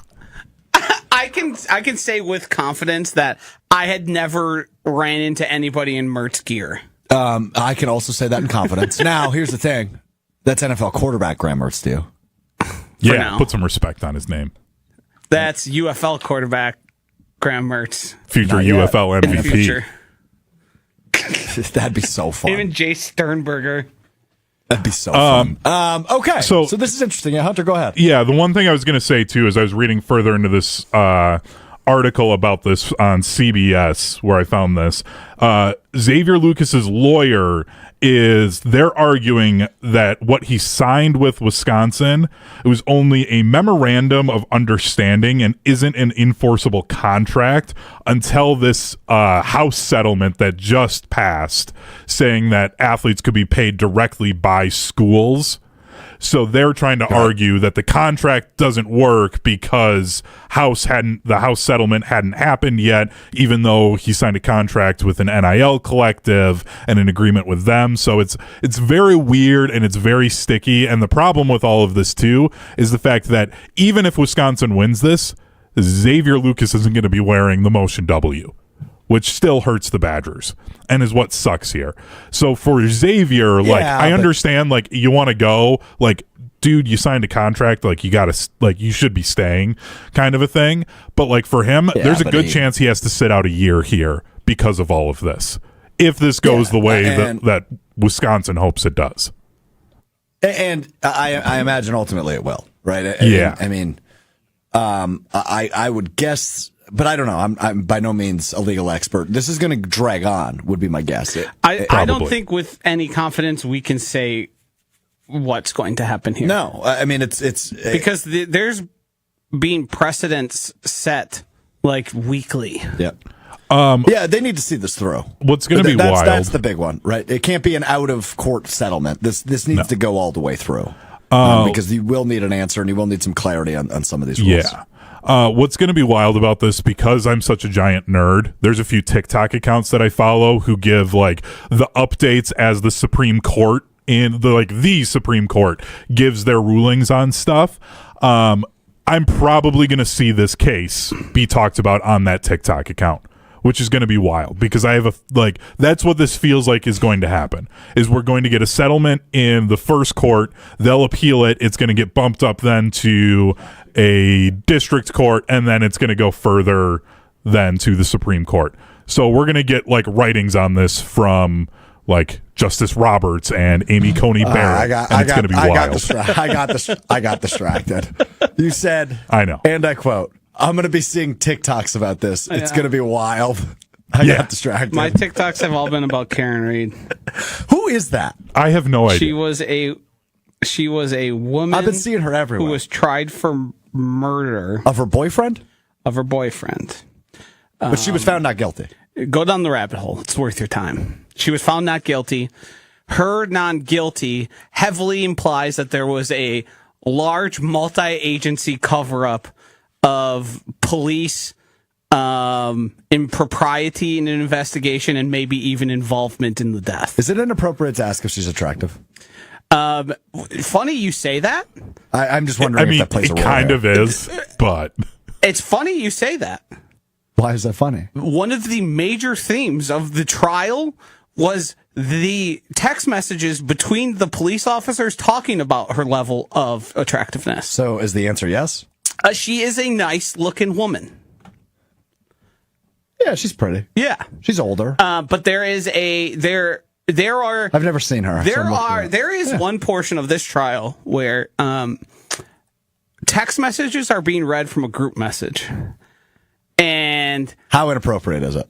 I can say with confidence that I had never ran into anybody in Mertz gear. I can also say that in confidence. Now, here's the thing. That's NFL quarterback Graham Mertz, too. Yeah, now. put some respect on his name. That's UFL quarterback Graham Mertz. Future UFL MVP. Future. That'd be so fun. Even Jay Sternberger. That'd be so fun. Okay, so this is interesting. Yeah, Hunter, go ahead. Yeah, the one thing I was going to say, too, is I was reading further into this article about this on CBS, where I found this. Xavier Lucas's lawyer they're arguing that what he signed with Wisconsin, it was only a memorandum of understanding and isn't an enforceable contract until this House settlement that just passed, saying that athletes could be paid directly by schools. So they're trying to argue that the contract doesn't work because the House settlement hadn't happened yet, even though he signed a contract with an NIL collective and an agreement with them. So it's very weird and it's very sticky. And the problem with all of this too is the fact that even if Wisconsin wins this, Xavier Lucas isn't going to be wearing the Motion W, which still hurts the Badgers and is what sucks here. So for Xavier, I understand, you want to go, dude, you signed a contract, you should be staying kind of a thing. But for him, there's a good chance he has to sit out a year here because of all of this. If this goes the way that Wisconsin hopes it does. And I imagine ultimately it will, right? I would guess, but I don't know. I'm by no means a legal expert. This is going to drag on, would be my guess. I don't think with any confidence we can say what's going to happen here. No, I mean it's because there's being precedents set weekly. Yeah. Yeah, they need to see this through. What's going to be wild? That's the big one, right? It can't be an out of court settlement. This needs to go all the way through. Because you will need an answer and you will need some clarity on some of these rules. Yeah. What's going to be wild about this, because I'm such a giant nerd, there's a few TikTok accounts that I follow who give the updates as the Supreme Court the Supreme Court gives their rulings on stuff. I'm probably going to see this case be talked about on that TikTok account, which is going to be wild, because I have that's what this feels like is going to happen, is we're going to get a settlement in the first court. They'll appeal it. It's going to get bumped up then to a district court, and then it's going to go further then to the Supreme Court. So we're going to get writings on this from Justice Roberts and Amy Coney Barrett. It's going to be wild. I got distracted. You said, I know. And I quote, I'm going to be seeing TikToks about this. It's going to be wild. I got distracted. My TikToks have all been about Karen Reed. Who is that? I have no idea. She was a woman. I've been seeing her everywhere. Who was tried for murder of her boyfriend. But she was found not guilty. Go down the rabbit hole. It's worth your time. She was found not guilty. Her non-guilty heavily implies that there was a large multi-agency cover-up of police impropriety in an investigation and maybe even involvement in the death. Is it inappropriate to ask if she's attractive? Funny you say that. I'm just wondering if that plays a role. It kind of is, but... It's funny you say that. Why is that funny? One of the major themes of the trial was the text messages between the police officers talking about her level of attractiveness. So is the answer yes? She is a nice looking woman. Yeah, she's pretty. Yeah. She's older. But there are I've never seen her. There is one portion of this trial where text messages are being read from a group message. And how inappropriate is it?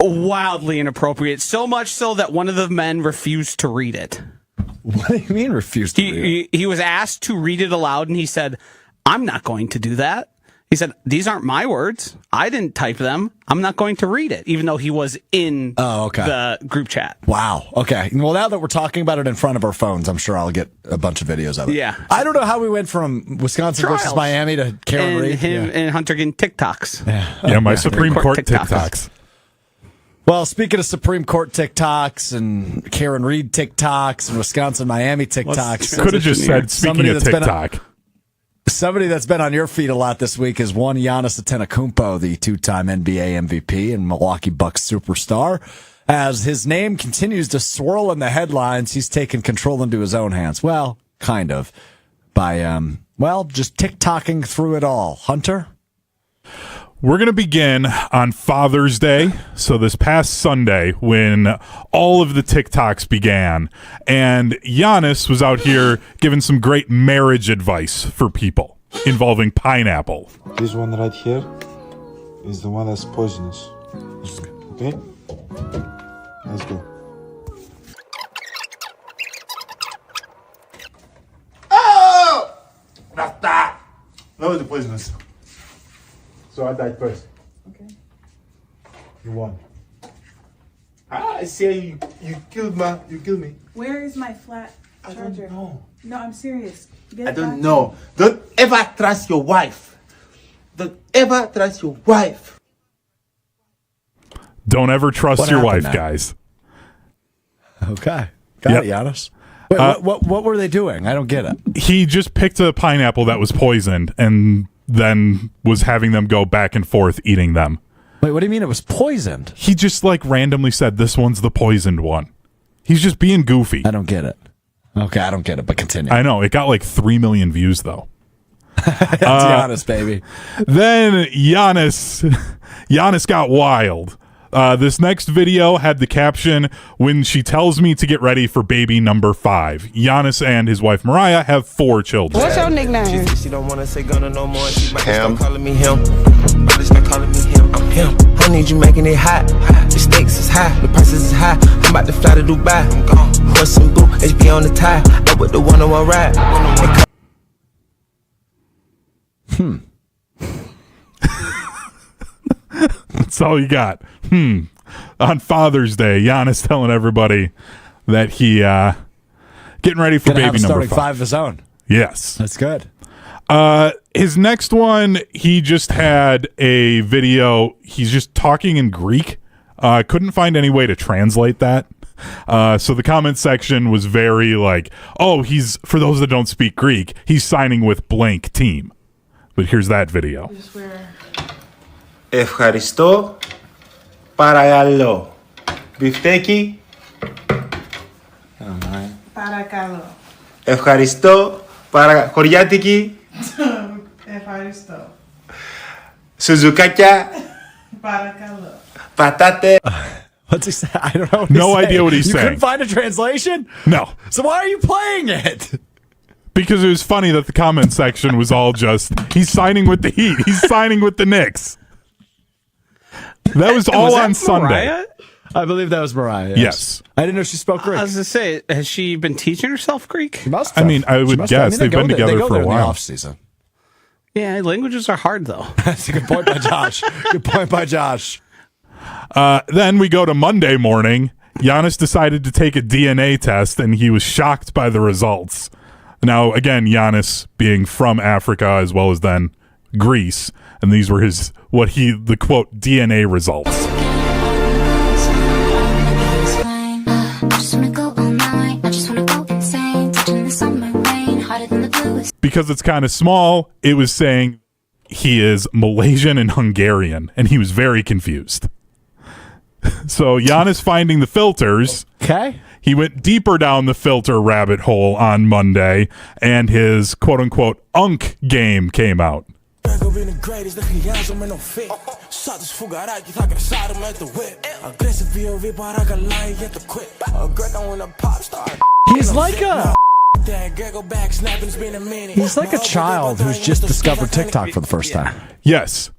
Wildly inappropriate. So much so that one of the men refused to read it. What do you mean refused to read it? He was asked to read it aloud, and he said, I'm not going to do that. He said, these aren't my words. I didn't type them. I'm not going to read it, even though he was in the group chat. Wow. Okay. Well, now that we're talking about it in front of our phones, I'm sure I'll get a bunch of videos of it. Yeah. I don't know how we went from Wisconsin versus Miami to Karen Reed. And Hunter getting TikToks. Yeah, my Supreme Court TikToks. Well, speaking of Supreme Court TikToks and Karen Reed TikToks and Wisconsin Miami TikToks, Could have just said, speaking of TikTok. Somebody that's been on your feed a lot this week is one Giannis Antetokounmpo, the two-time NBA MVP and Milwaukee Bucks superstar. As his name continues to swirl in the headlines, he's taken control into his own hands. Well, kind of. By, just TikToking through it all. Hunter? We're going to begin on Father's Day. So this past Sunday when all of the TikToks began, and Giannis was out here giving some great marriage advice for people involving pineapple. This one right here is the one that's poisonous. Okay? Let's go. Oh! That was the poisonous. So I died first. Okay. You won. I say you killed me. Where is my flat charger? I don't know. No, I'm serious. Get I it don't back. know. Don't ever trust your wife. Don't ever trust your wife. Don't ever trust What your happened wife, now? guys. Okay. Got it, Giannis. Wait, what were they doing? I don't get it. He just picked a pineapple that was poisoned and then was having them go back and forth eating them. Wait, what do you mean it was poisoned? He just randomly said, this one's the poisoned one. He's just being goofy. I don't get it. Okay, I don't get it, but continue. I know. It got 3 million views, though. That's Giannis, baby. Then Giannis got wild. This next video had the caption, "When she tells me to get ready for baby number 5." Giannis and his wife Mariah have 4 children. What's your nickname? She don't wanna say gonna no more. She might start calling me him. Might start calling me him. I'm him. I need you making it hot. The stakes is high. The prices is high. I'm about to fly to Dubai. I'm gone. Horse and boot. HB on the tie. I with the one-on-one ride. That's all you got. On Father's Day, Giannis telling everybody that he getting ready for Gonna have baby a number starting 5. 5 of his own. Yes. That's good. His next one, he just had a video. He's just talking in Greek. Couldn't find any way to translate that. So the comment section was very he's, for those that don't speak Greek, he's signing with blank team. But here's that video. Ευχαριστώ. Παρακαλώ. Μπιφτέκι. Παρακαλώ. Ευχαριστώ. Χωριάτικη. Ευχαριστώ. Σουζουκάκια. Παρακαλώ. Patate. What's he say? I don't know. No idea what he's you saying. couldn't find a translation? No. So why are you playing it? Because it was funny that the comment section was all just, he's signing with the Heat. He's signing with the Knicks. That was all on Sunday. Mariah? I believe that was Mariah. Yes. I didn't know she spoke Greek. I was going to say, has she been teaching herself Greek? She must I have. mean, I She would must have. guess. They've been together they go for there a in the while. off season. Yeah, languages are hard, though. That's a good point by Josh. Good point by Josh. Then we go to Monday morning. Giannis decided to take a DNA test, and he was shocked by the results. Now, again, Giannis being from Africa as well as then Greece, and these were the quote DNA results. Because it's kind of small, it was saying he is Malaysian and Hungarian, and he was very confused. So Giannis finding the filters. Okay. He went deeper down the filter rabbit hole on Monday, and his quote-unquote unk game came out. He's like a child who's just discovered TikTok for the first time. Yes.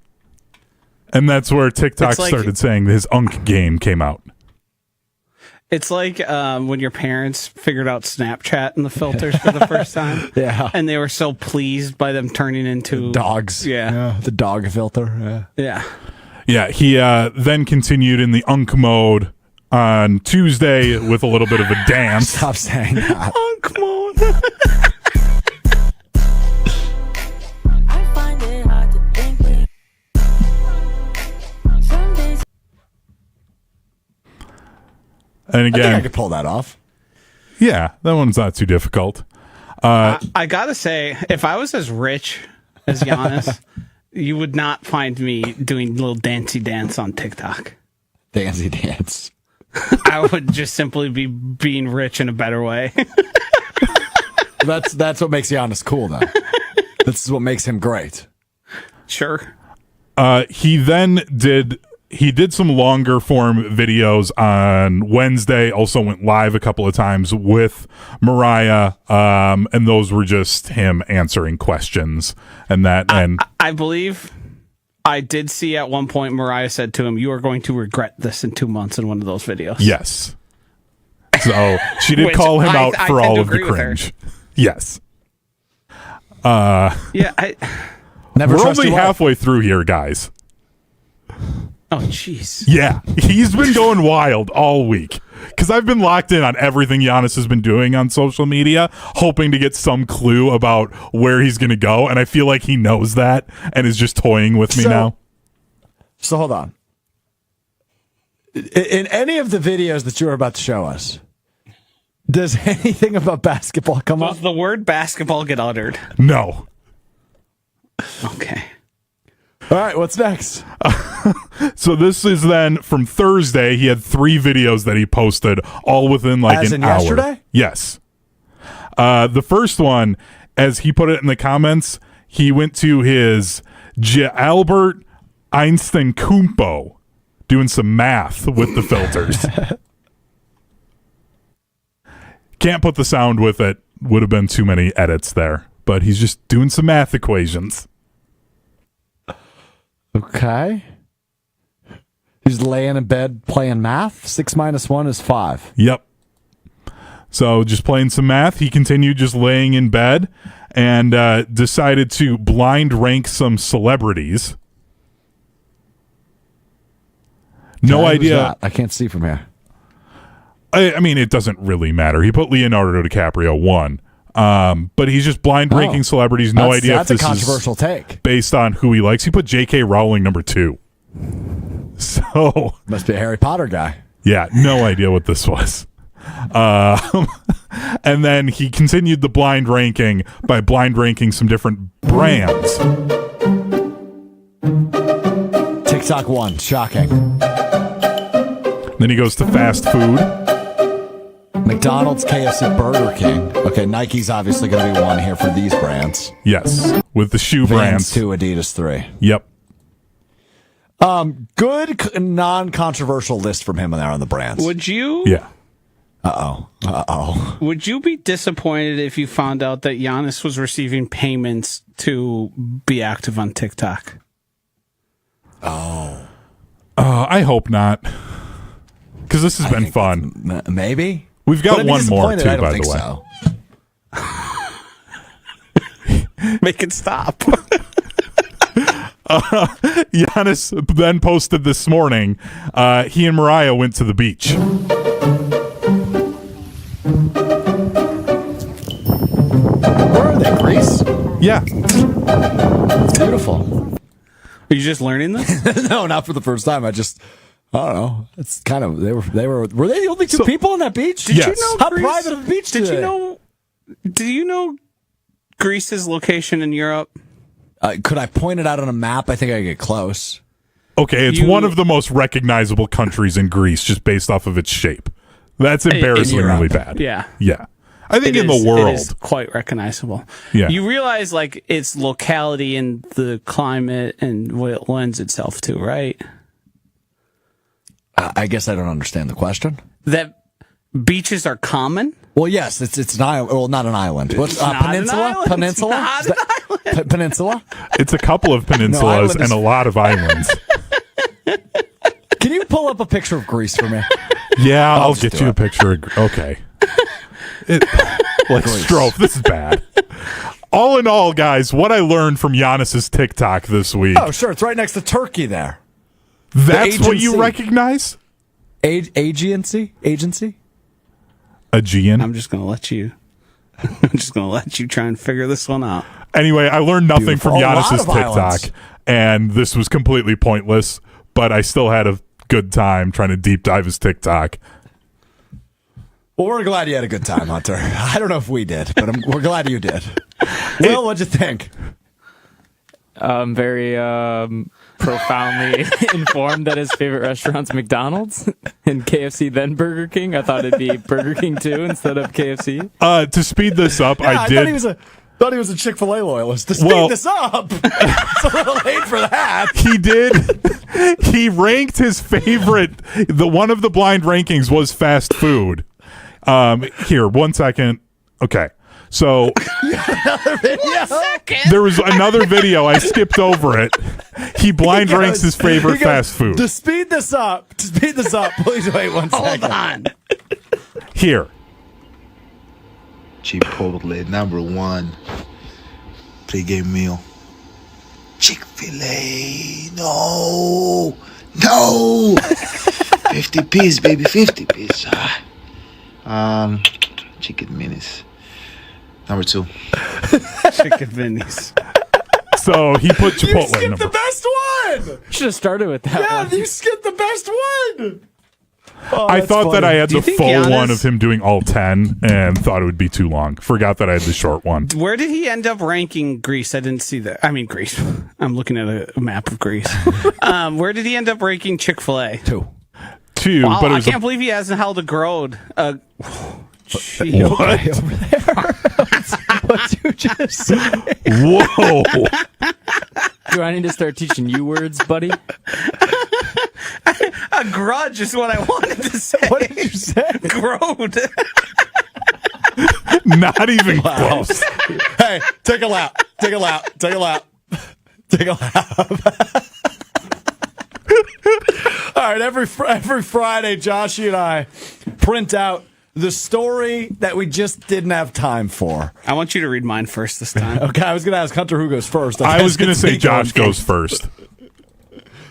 And that's where TikTok started saying his unk game came out. It's like when your parents figured out Snapchat and the filters for the first time. Yeah. And they were so pleased by them turning into Dogs. Yeah. The dog filter. Yeah. Yeah, he then continued in the unk mode on Tuesday with a little bit of a dance. Stop saying that. Unk mode. then I think I again, could pull that off. yeah, that one's not too difficult. I gotta say, if I was as rich as Giannis, you would not find me doing little dancey dance on TikTok. Dancey dance. I would just simply be being rich in a better way. That's what makes Giannis cool, though. This is what makes him great. Sure. He did some longer form videos on Wednesday, also went live a couple of times with Mariah, and those were just him answering questions and that. And I believe I did see at one point Mariah said to him, "You are going to regret this in 2 months," in one of those videos. yes. So she did Which call him out I for tend all to of the agree with her. cringe. Yes. Yeah. Never We're trust only your wife. halfway through here, guys. Oh, jeez. Yeah, he's been going wild all week because I've been locked in on everything Giannis has been doing on social media, hoping to get some clue about where he's going to go. And I feel like he knows that and is just toying with me now. So hold on. In any of the videos that you're about to show us, does anything about basketball come up? Does the word basketball get uttered? No. Okay. All right, what's next? So this is then from Thursday. He had 3 videos that he posted all within like As an in hour. yesterday? Yes. The first one, as he put it in the comments, he went to his Albert Antetokounmpo doing some math with the filters. Can't put the sound with it. Would have been too many edits there. But he's just doing some math equations. Okay. He's laying in bed playing math. 6 minus 1 is 5. Yep. So just playing some math. He continued just laying in bed and decided to blind rank some celebrities. No Okay, who's idea. that? I can't see from here. I mean, it doesn't really matter. He put Leonardo DiCaprio 1. But he's just blind ranking celebrities. No idea if that's a this controversial is take. based on who he likes. He put J.K. Rowling number 2. So Must be a Harry Potter guy. yeah, no idea what this was. And then he continued the blind ranking by blind ranking some different brands. TikTok 1, shocking. Then he goes to fast food. McDonald's, KFC, Burger King. Okay, Nike's obviously going to be one here for these brands. Yes, with the shoe Vans brands. 2, Adidas 3. Yep. Good non-controversial list from him there on the brands. Would you? Yeah. Uh-oh. Would you be disappointed if you found out that Giannis was receiving payments to be active on TikTok? I hope not. Because this has been fun. Maybe. We've got But I'd be one more, disappointed. too, I don't by think the way. so. Make it stop. Giannis then posted this morning, he and Mariah went to the beach. Where are they, Greece? Yeah. It's beautiful. Are you just learning this? No, not for the first time. I don't know. It's kind of, were they the only two people on that beach? Did you know How Greece- private of a beach Did you know Greece's location in Europe? Could I point it out on a map? I think I could get close. Okay, it's one of the most recognizable countries in Greece just based off of its shape. That's embarrassingly bad. Yeah. Yeah. I think in It the world. is quite recognizable. Yeah. You realize like its locality and the climate and what it lends itself to, right? I guess I don't understand the question. That beaches are common. Well, yes, it's an island. Well, not an island. What's not an peninsula? island. Peninsula? It's not an island. Peninsula? It's a couple of peninsulas island is- and a lot of islands. Can you pull up a picture of Greece for me? Yeah, I'll just get do you it. a picture. Okay. Like Strouf, this is bad. All in all, guys, what I learned from Giannis's TikTok this week. Oh, sure. It's right next to Turkey there. That's what you agency. recognize? Agency? Aegean. I'm just gonna let you. I'm just gonna let you try and figure this one out. Anyway, I learned nothing Beautiful. from A lot Giannis's of islands. TikTok, and this was completely pointless, but I still had a good time trying to deep dive his TikTok. Well, we're glad you had a good time, Hunter. I don't know if we did, but we're glad you did. Will, what'd you think? I'm very profoundly informed that his favorite restaurant's McDonald's and KFC, then Burger King. I thought it'd be Burger King too instead of KFC. To speed this up, I did. Thought he was a Chick-fil-A loyalist. To speed this up, it's a little late for that. He did. He ranked his favorite. One of the blind rankings was fast food. Here, 1 second. Okay. So there was another video. I skipped over it. He blind ranks his favorite fast food. To speed this up, please wait 1 second. Hold on. Here. Chipotle, number 1 pre-game meal. Chick-fil-A, no. 50 piece, baby, 50 piece. Chicken minis. Number 2. Chicken minis. So he put Chipotle. You skipped the best one. Should have started with that one. Yeah, you skipped the best one. Oh, I thought that I had the full Giannis, one of him doing all 10 and thought it would be too long. Forgot that I had the short one. Where did he end up ranking Greece? I didn't see that. I mean, Greece. I'm looking at a map of Greece. Where did he end up ranking Chick-fil-A? 2. Wow, But it I was can't believe he hasn't held a growed. What? What you just say? Whoa. Do I need to start teaching you words, buddy? A grudge is what I wanted to say. What did you say? Growed. Not even close. Hey, take a lap. Take a lap. Take a lap. Take a lap. All right, every Friday, Joshy and I print out the story that we just didn't have time for. I want you to read mine first this time. Okay, I was going to ask Hunter who goes first. I was going to say Josh goes first.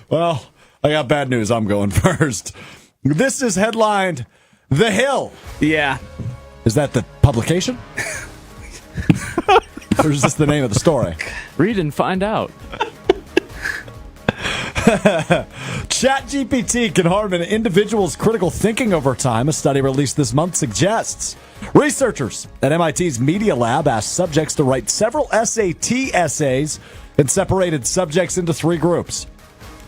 Well, I got bad news. I'm going first. This is headlined, The Hill. Yeah. Is that the publication? Or is this the name of the story? Read and find out. ChatGPT can harm an individual's critical thinking over time, a study released this month suggests. Researchers at MIT's Media Lab asked subjects to write several SAT essays and separated subjects into 3 groups.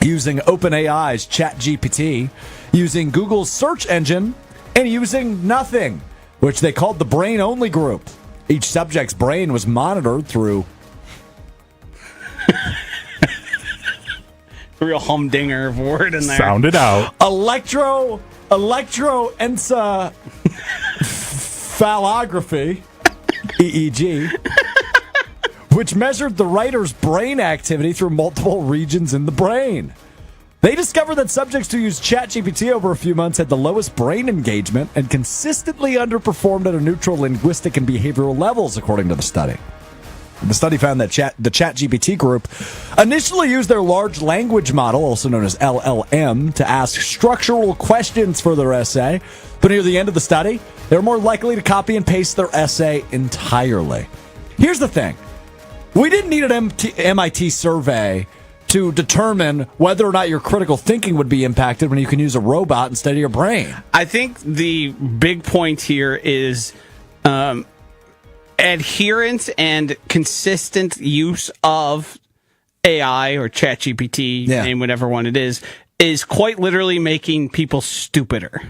Using OpenAI's ChatGPT, using Google's search engine, and using nothing, which they called the brain-only group. Each subject's brain was monitored through Real humdinger of word in there. Sound it out. electroencephalography, EEG, which measured the writer's brain activity through multiple regions in the brain. They discovered that subjects who used ChatGPT over a few months had the lowest brain engagement and consistently underperformed at a neutral linguistic and behavioral levels, according to the study. The study found that the ChatGPT group initially used their large language model, also known as LLM, to ask structural questions for their essay. But near the end of the study, they were more likely to copy and paste their essay entirely. Here's the thing. We didn't need an MIT survey to determine whether or not your critical thinking would be impacted when you can use a robot instead of your brain. I think the big point here is adherence and consistent use of AI or ChatGPT, name whatever one it is quite literally making people stupider.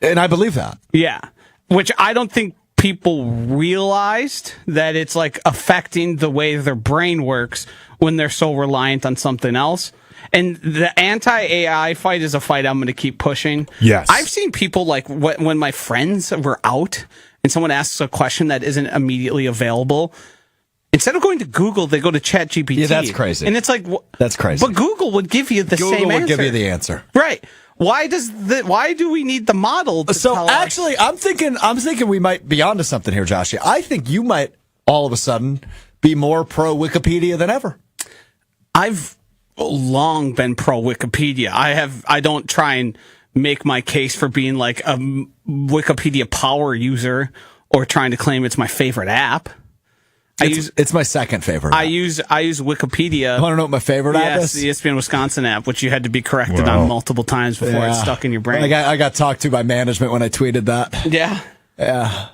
And I believe that. Yeah. Which I don't think people realized that it's like affecting the way their brain works when they're so reliant on something else. And the anti-AI fight is a fight I'm going to keep pushing. Yes. I've seen people like when my friends were out and someone asks a question that isn't immediately available, instead of going to Google, they go to ChatGPT. Yeah, that's crazy. And it's like, that's crazy. But Google would give you the same answer. Google would give you the answer. Right. Why do we need the model to tell actually, I'm thinking we might be onto something here, Josh. I think you might all of a sudden be more pro Wikipedia than ever. I've long been pro Wikipedia. I don't try and make my case for being like a Wikipedia power user or trying to claim it's my favorite app. It's my second favorite. I use Wikipedia. I want to know what my favorite app Yes, is? the ESPN Wisconsin app, which you had to be corrected on multiple times before it stuck in your brain. I got talked to by management when I tweeted that. Yeah. Yeah.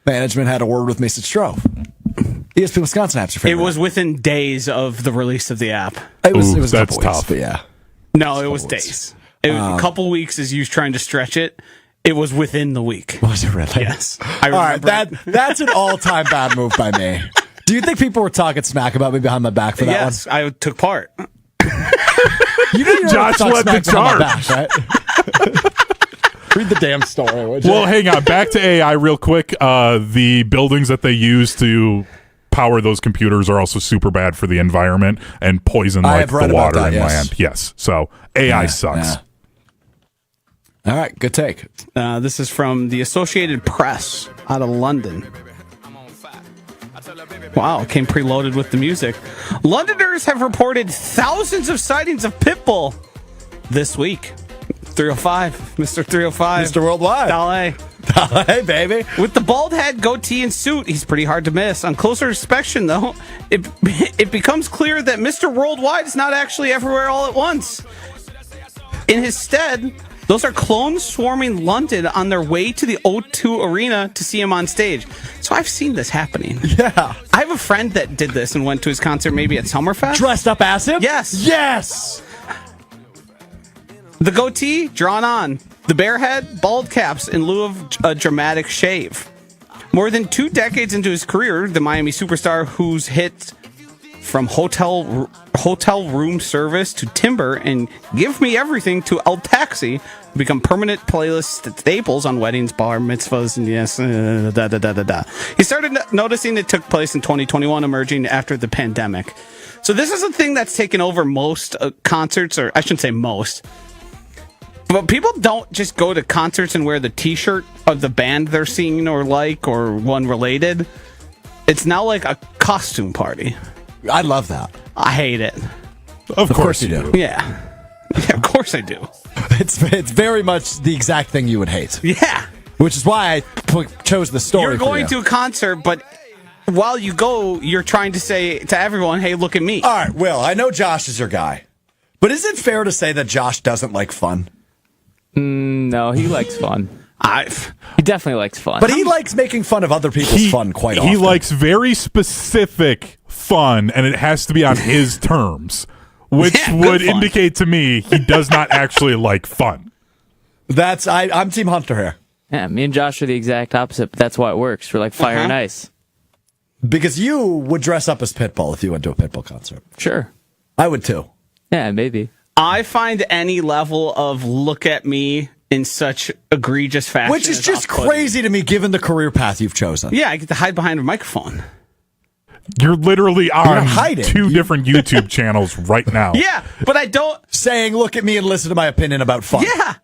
Management had a word with me, said, Strouf, ESPN Wisconsin app's your favorite. It was within days of the release of the app. It was a that's couple weeks, tough. but yeah. No, it was days. It was a couple weeks as you trying to stretch it. It was within the week. Was it really? Yes. All right, that's an all-time bad move by me. Do you think people were talking smack about me behind my back for that Yes, I took part. one? You know you're Josh led the charge. Back, right? Read the damn story, would you? Well, hang on. Back to AI real quick. The buildings that they use to power those computers are also super bad for the environment and poison like the water and land. Yes. So AI sucks. Yeah. All right, good take. This is from the Associated Press out of London. Wow, it came preloaded with the music. Londoners have reported thousands of sightings of Pitbull this week. 305, Mr. 305. Mr. Worldwide. Galore. Hey, baby. With the bald head, goatee, and suit, he's pretty hard to miss. On closer inspection, though, it becomes clear that Mr. Worldwide is not actually everywhere all at once. In his stead, those are clones swarming London on their way to the O2 Arena to see him on stage. So I've seen this happening. Yeah. I have a friend that did this and went to his concert maybe at Summerfest. Dressed up as him? Yes. Yes. The goatee, drawn on. The bare head, bald caps in lieu of a dramatic shave. More than 2 decades into his career, the Miami superstar, whose hits from hotel room service to Timber and Give Me Everything to El Taxi become permanent playlist staples on weddings, bar mitzvahs, and yes, He started noticing it took place in 2021, emerging after the pandemic. So this is a thing that's taken over most concerts, or I shouldn't say most. But people don't just go to concerts and wear the t-shirt of the band they're seeing or like, or one related. It's now like a costume party. I love that. I hate it. Of course you do. Yeah, of course I do. It's very much the exact thing you would hate. Yeah. Which is why I chose the story. You're going to a concert, but while you go, you're trying to say to everyone, hey, look at me. All right, Will, I know Josh is your guy. But is it fair to say that Josh doesn't like fun? No, he likes fun. He definitely likes fun. But he likes making fun of other people's fun quite often. He likes very specific fun, and it has to be on his terms, which would indicate to me he does not actually like fun. I'm Team Hunter here. Yeah, me and Josh are the exact opposite, but that's why it works. We're like fire and ice. Because you would dress up as Pitbull if you went to a Pitbull concert. Sure. I would too. Yeah, maybe. I find any level of look at me in such egregious fashion, which is just crazy to me given the career path you've chosen. Yeah, I get to hide behind a microphone. You're literally on two different YouTube channels right now. Yeah, but I don't... Saying, look at me and listen to my opinion about fun. Yeah.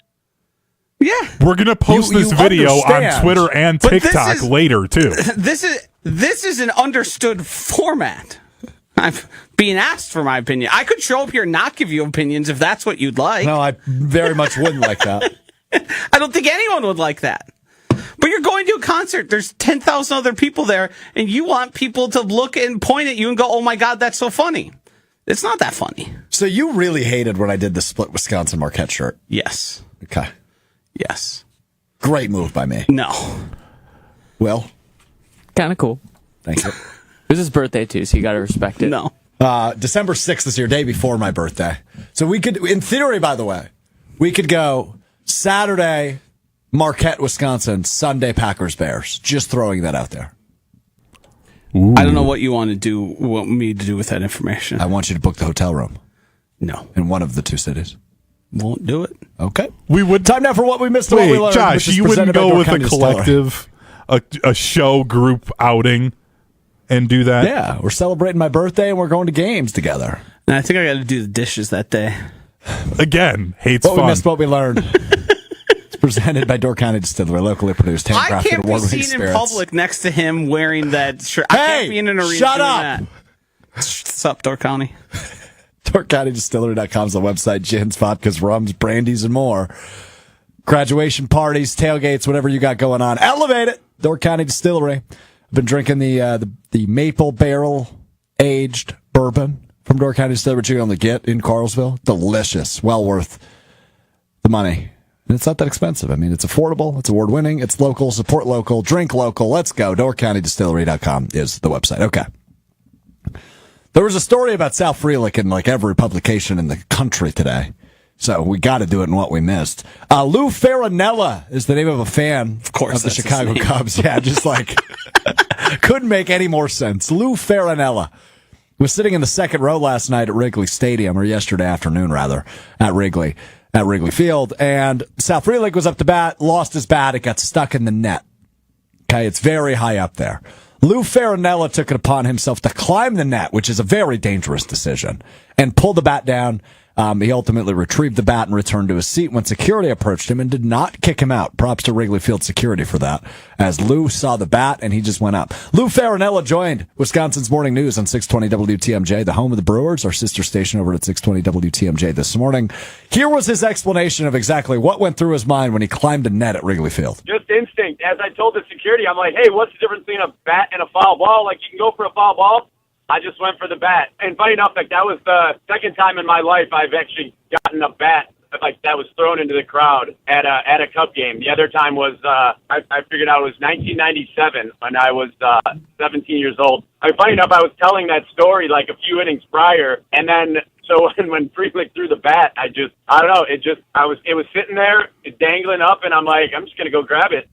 Yeah. We're going to post this video on Twitter and TikTok later, too. This is an understood format. I'm being asked for my opinion. I could show up here and not give you opinions if that's what you'd like. No, I very much wouldn't like that. I don't think anyone would like that. But you're going to a concert. There's 10,000 other people there, and you want people to look and point at you and go, oh, my God, that's so funny. It's not that funny. So you really hated when I did the split Wisconsin Marquette shirt? Yes. Okay. Yes. Great move by me. No. Will? Kind of cool. Thank you. It was his birthday, too, so you got to respect it. No. December 6th is your day before my birthday. So we could, in theory, by the way, we could go Saturday, Marquette, Wisconsin, Sunday, Packers, Bears. Just throwing that out there. Ooh. I don't know what you want me to do with that information. I want you to book the hotel room. No. In one of the two cities. Won't do it. Okay. We would. Time now for what we missed and what we learned. Josh, you wouldn't go with a collective, a show group outing and do that? Yeah. We're celebrating my birthday and we're going to games together. And I think I got to do the dishes that day. Again, hates what fun. We missed, what we learned. It's presented by Door County Distillery, locally produced, handcrafted, I can't be seen spirits. in public next to him wearing that shirt. Hey, I can't be in an arena shut doing up. that. What's up, Door County? DoorCountyDistillery.com is the website. Gins, vodkas, rums, brandies, and more. Graduation parties, tailgates, whatever you got going on. Elevate it. Door County Distillery. Been drinking the maple barrel aged bourbon from Door County Distillery, which you can only get in Carlsville. Delicious. Well worth the money. And it's not that expensive. I mean, it's affordable. It's award-winning. It's local. Support local. Drink local. Let's go. DoorCountyDistillery.com is the website. Okay. There was a story about Sal Frelick in like every publication in the country today. So we got to do it in what we missed. Lou Farinella is the name of a fan of the Chicago Cubs. Yeah, just like couldn't make any more sense. Lou Farinella was sitting in the second row last night at Wrigley Stadium, or yesterday afternoon rather, at Wrigley Field, and Sal Frelick was up to bat, lost his bat, it got stuck in the net. Okay, it's very high up there. Lou Farinella took it upon himself to climb the net, which is a very dangerous decision, and pull the bat down. He ultimately retrieved the bat and returned to his seat when security approached him and did not kick him out. Props to Wrigley Field security for that, as Lou saw the bat and he just went up. Lou Farinella joined Wisconsin's Morning News on 620 WTMJ, the home of the Brewers, our sister station over at 620 WTMJ this morning. Here was his explanation of exactly what went through his mind when he climbed a net at Wrigley Field. Just instinct. As I told the security, I'm like, hey, what's the difference between a bat and a foul ball? Like, you can go for a foul ball. I just went for the bat. And funny enough, like, that was the second time in my life I've actually gotten a bat like that was thrown into the crowd at a Cup game. The other time was, I figured out it was 1997 when I was 17 years old. I mean, funny enough, I was telling that story like a few innings prior, and then so when Frelick threw the bat, I don't know, it was sitting there, dangling up, and I'm like, I'm just gonna go grab it.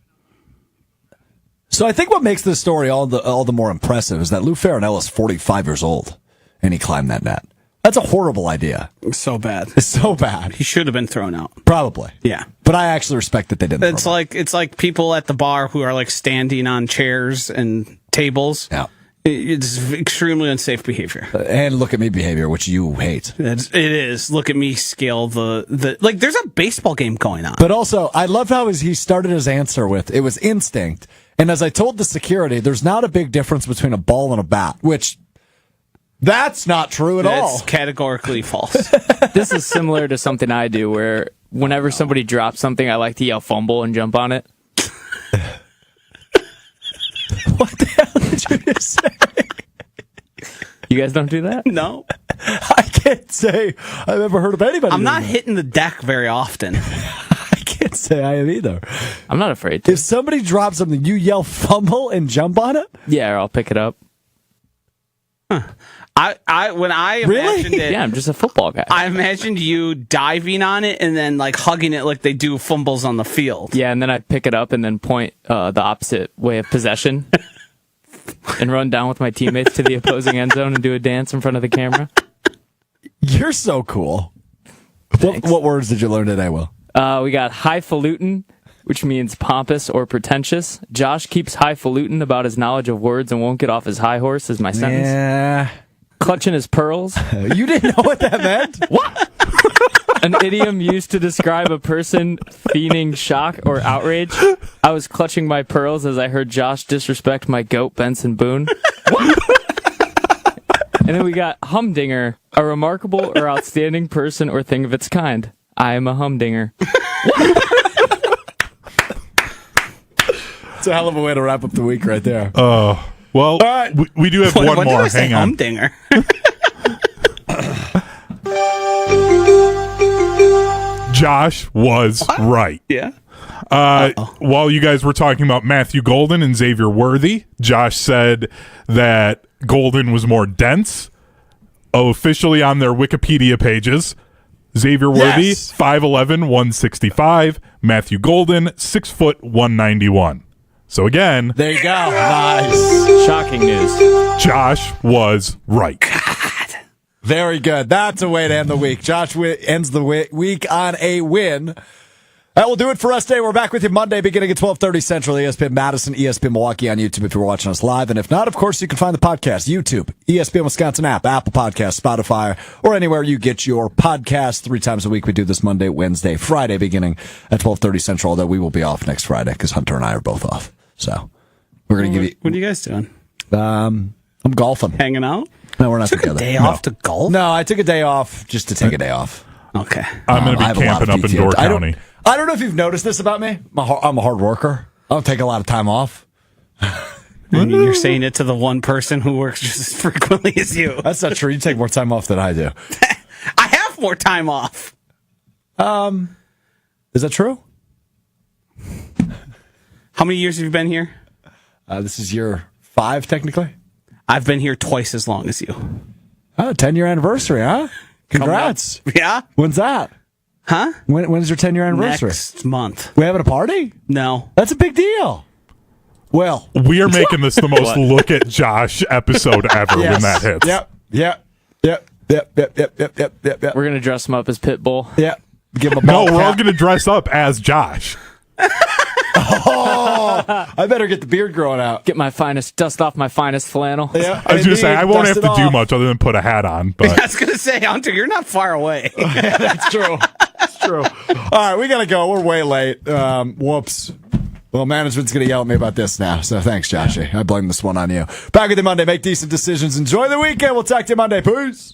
So I think what makes this story all the more impressive is that Lou Farinella is 45 years old, and he climbed that net. That's a horrible idea. So bad. It's so bad. He should have been thrown out. Probably. Yeah. But I actually respect that they didn't. It's like people at the bar who are like standing on chairs and tables. Yeah. It's extremely unsafe behavior. And look at me behavior, which you hate. It is. Look at me scale the like. There's a baseball game going on. But also, I love how he started his answer with, it was instinct. And as I told the security, there's not a big difference between a ball and a bat, which that's not true at all. That's categorically false. This is similar to something I do where whenever somebody drops something, I like to yell fumble and jump on it. What the hell did you just say? You guys don't do that? No. I can't say I've ever heard of anybody. I'm not hitting the deck very often. I can't say I am either. I'm not afraid to. If somebody drops something, you yell fumble and jump on it? Yeah, or I'll pick it up. Huh. When I imagined it, yeah, I'm just a football guy. I imagined you diving on it and then like hugging it like they do fumbles on the field. Yeah, and then I pick it up and then point the opposite way of possession and run down with my teammates to the opposing end zone and do a dance in front of the camera. You're so cool. What words did you learn today, Will? We got highfalutin, which means pompous or pretentious. Josh keeps highfalutin about his knowledge of words and won't get off his high horse, is my sentence. Yeah. Clutching his pearls. You didn't know what that meant? What? An idiom used to describe a person feigning shock or outrage. I was clutching my pearls as I heard Josh disrespect my goat, Benson Boone. And then we got humdinger, a remarkable or outstanding person or thing of its kind. I am a humdinger. It's a hell of a way to wrap up the week right there. Well, right. we do have one more. Hang on. Humdinger. Josh was right. Yeah. While you guys were talking about Matthew Golden and Xavier Worthy, Josh said that Golden was more dense. Officially on their Wikipedia pages, Xavier Worthy, 5'11", 165. Matthew Golden, 6 foot 191. So again, there you go. Nice. Shocking news. Josh was right. God. Very good. That's a way to end the week. Josh ends the week on a win. That will do it for us today. We're back with you Monday beginning at 12:30 Central, ESPN Madison, ESPN Milwaukee on YouTube if you're watching us live. And if not, of course, you can find the podcast, YouTube, ESPN Wisconsin app, Apple Podcasts, Spotify, or anywhere you get your podcasts. 3 times a week we do this Monday, Wednesday, Friday beginning at 12:30 Central, although we will be off next Friday because Hunter and I are both off. So we're going to give you... What are you guys doing? I'm golfing. Hanging out? No, we're not took together. A day off to golf? No, I took a day off just to take a day off. Okay. I'm going to be camping up in Door County. I don't know if you've noticed this about me. I'm a hard worker. I don't take a lot of time off. And you're saying it to the one person who works just as frequently as you. That's not true. You take more time off than I do. I have more time off. Is that true? How many years have you been here? This is year 5, technically. I've been here twice as long as you. Oh, 10-year anniversary, huh? Congrats. Yeah? When's that? Huh? When's your 10-year anniversary? Next month. We having a party? No. That's a big deal. Well, We are making this the most look at Josh episode ever when that hits. Yep. We're going to dress him up as Pitbull. Yep. Give him a No, ball we're all cap. going to dress up as Josh. Oh, I better get the beard growing out. Dust off my finest flannel. Yeah, I was going to say, I won't have dust to it do off. much other than put a hat on. I But was going to say, Hunter, you're not far away. That's true. That's true. All right, we got to go. We're way late. Whoops. Well, management's going to yell at me about this now. So thanks, Joshy. I blame this one on you. Back with you Monday. Make decent decisions. Enjoy the weekend. We'll talk to you Monday. Peace.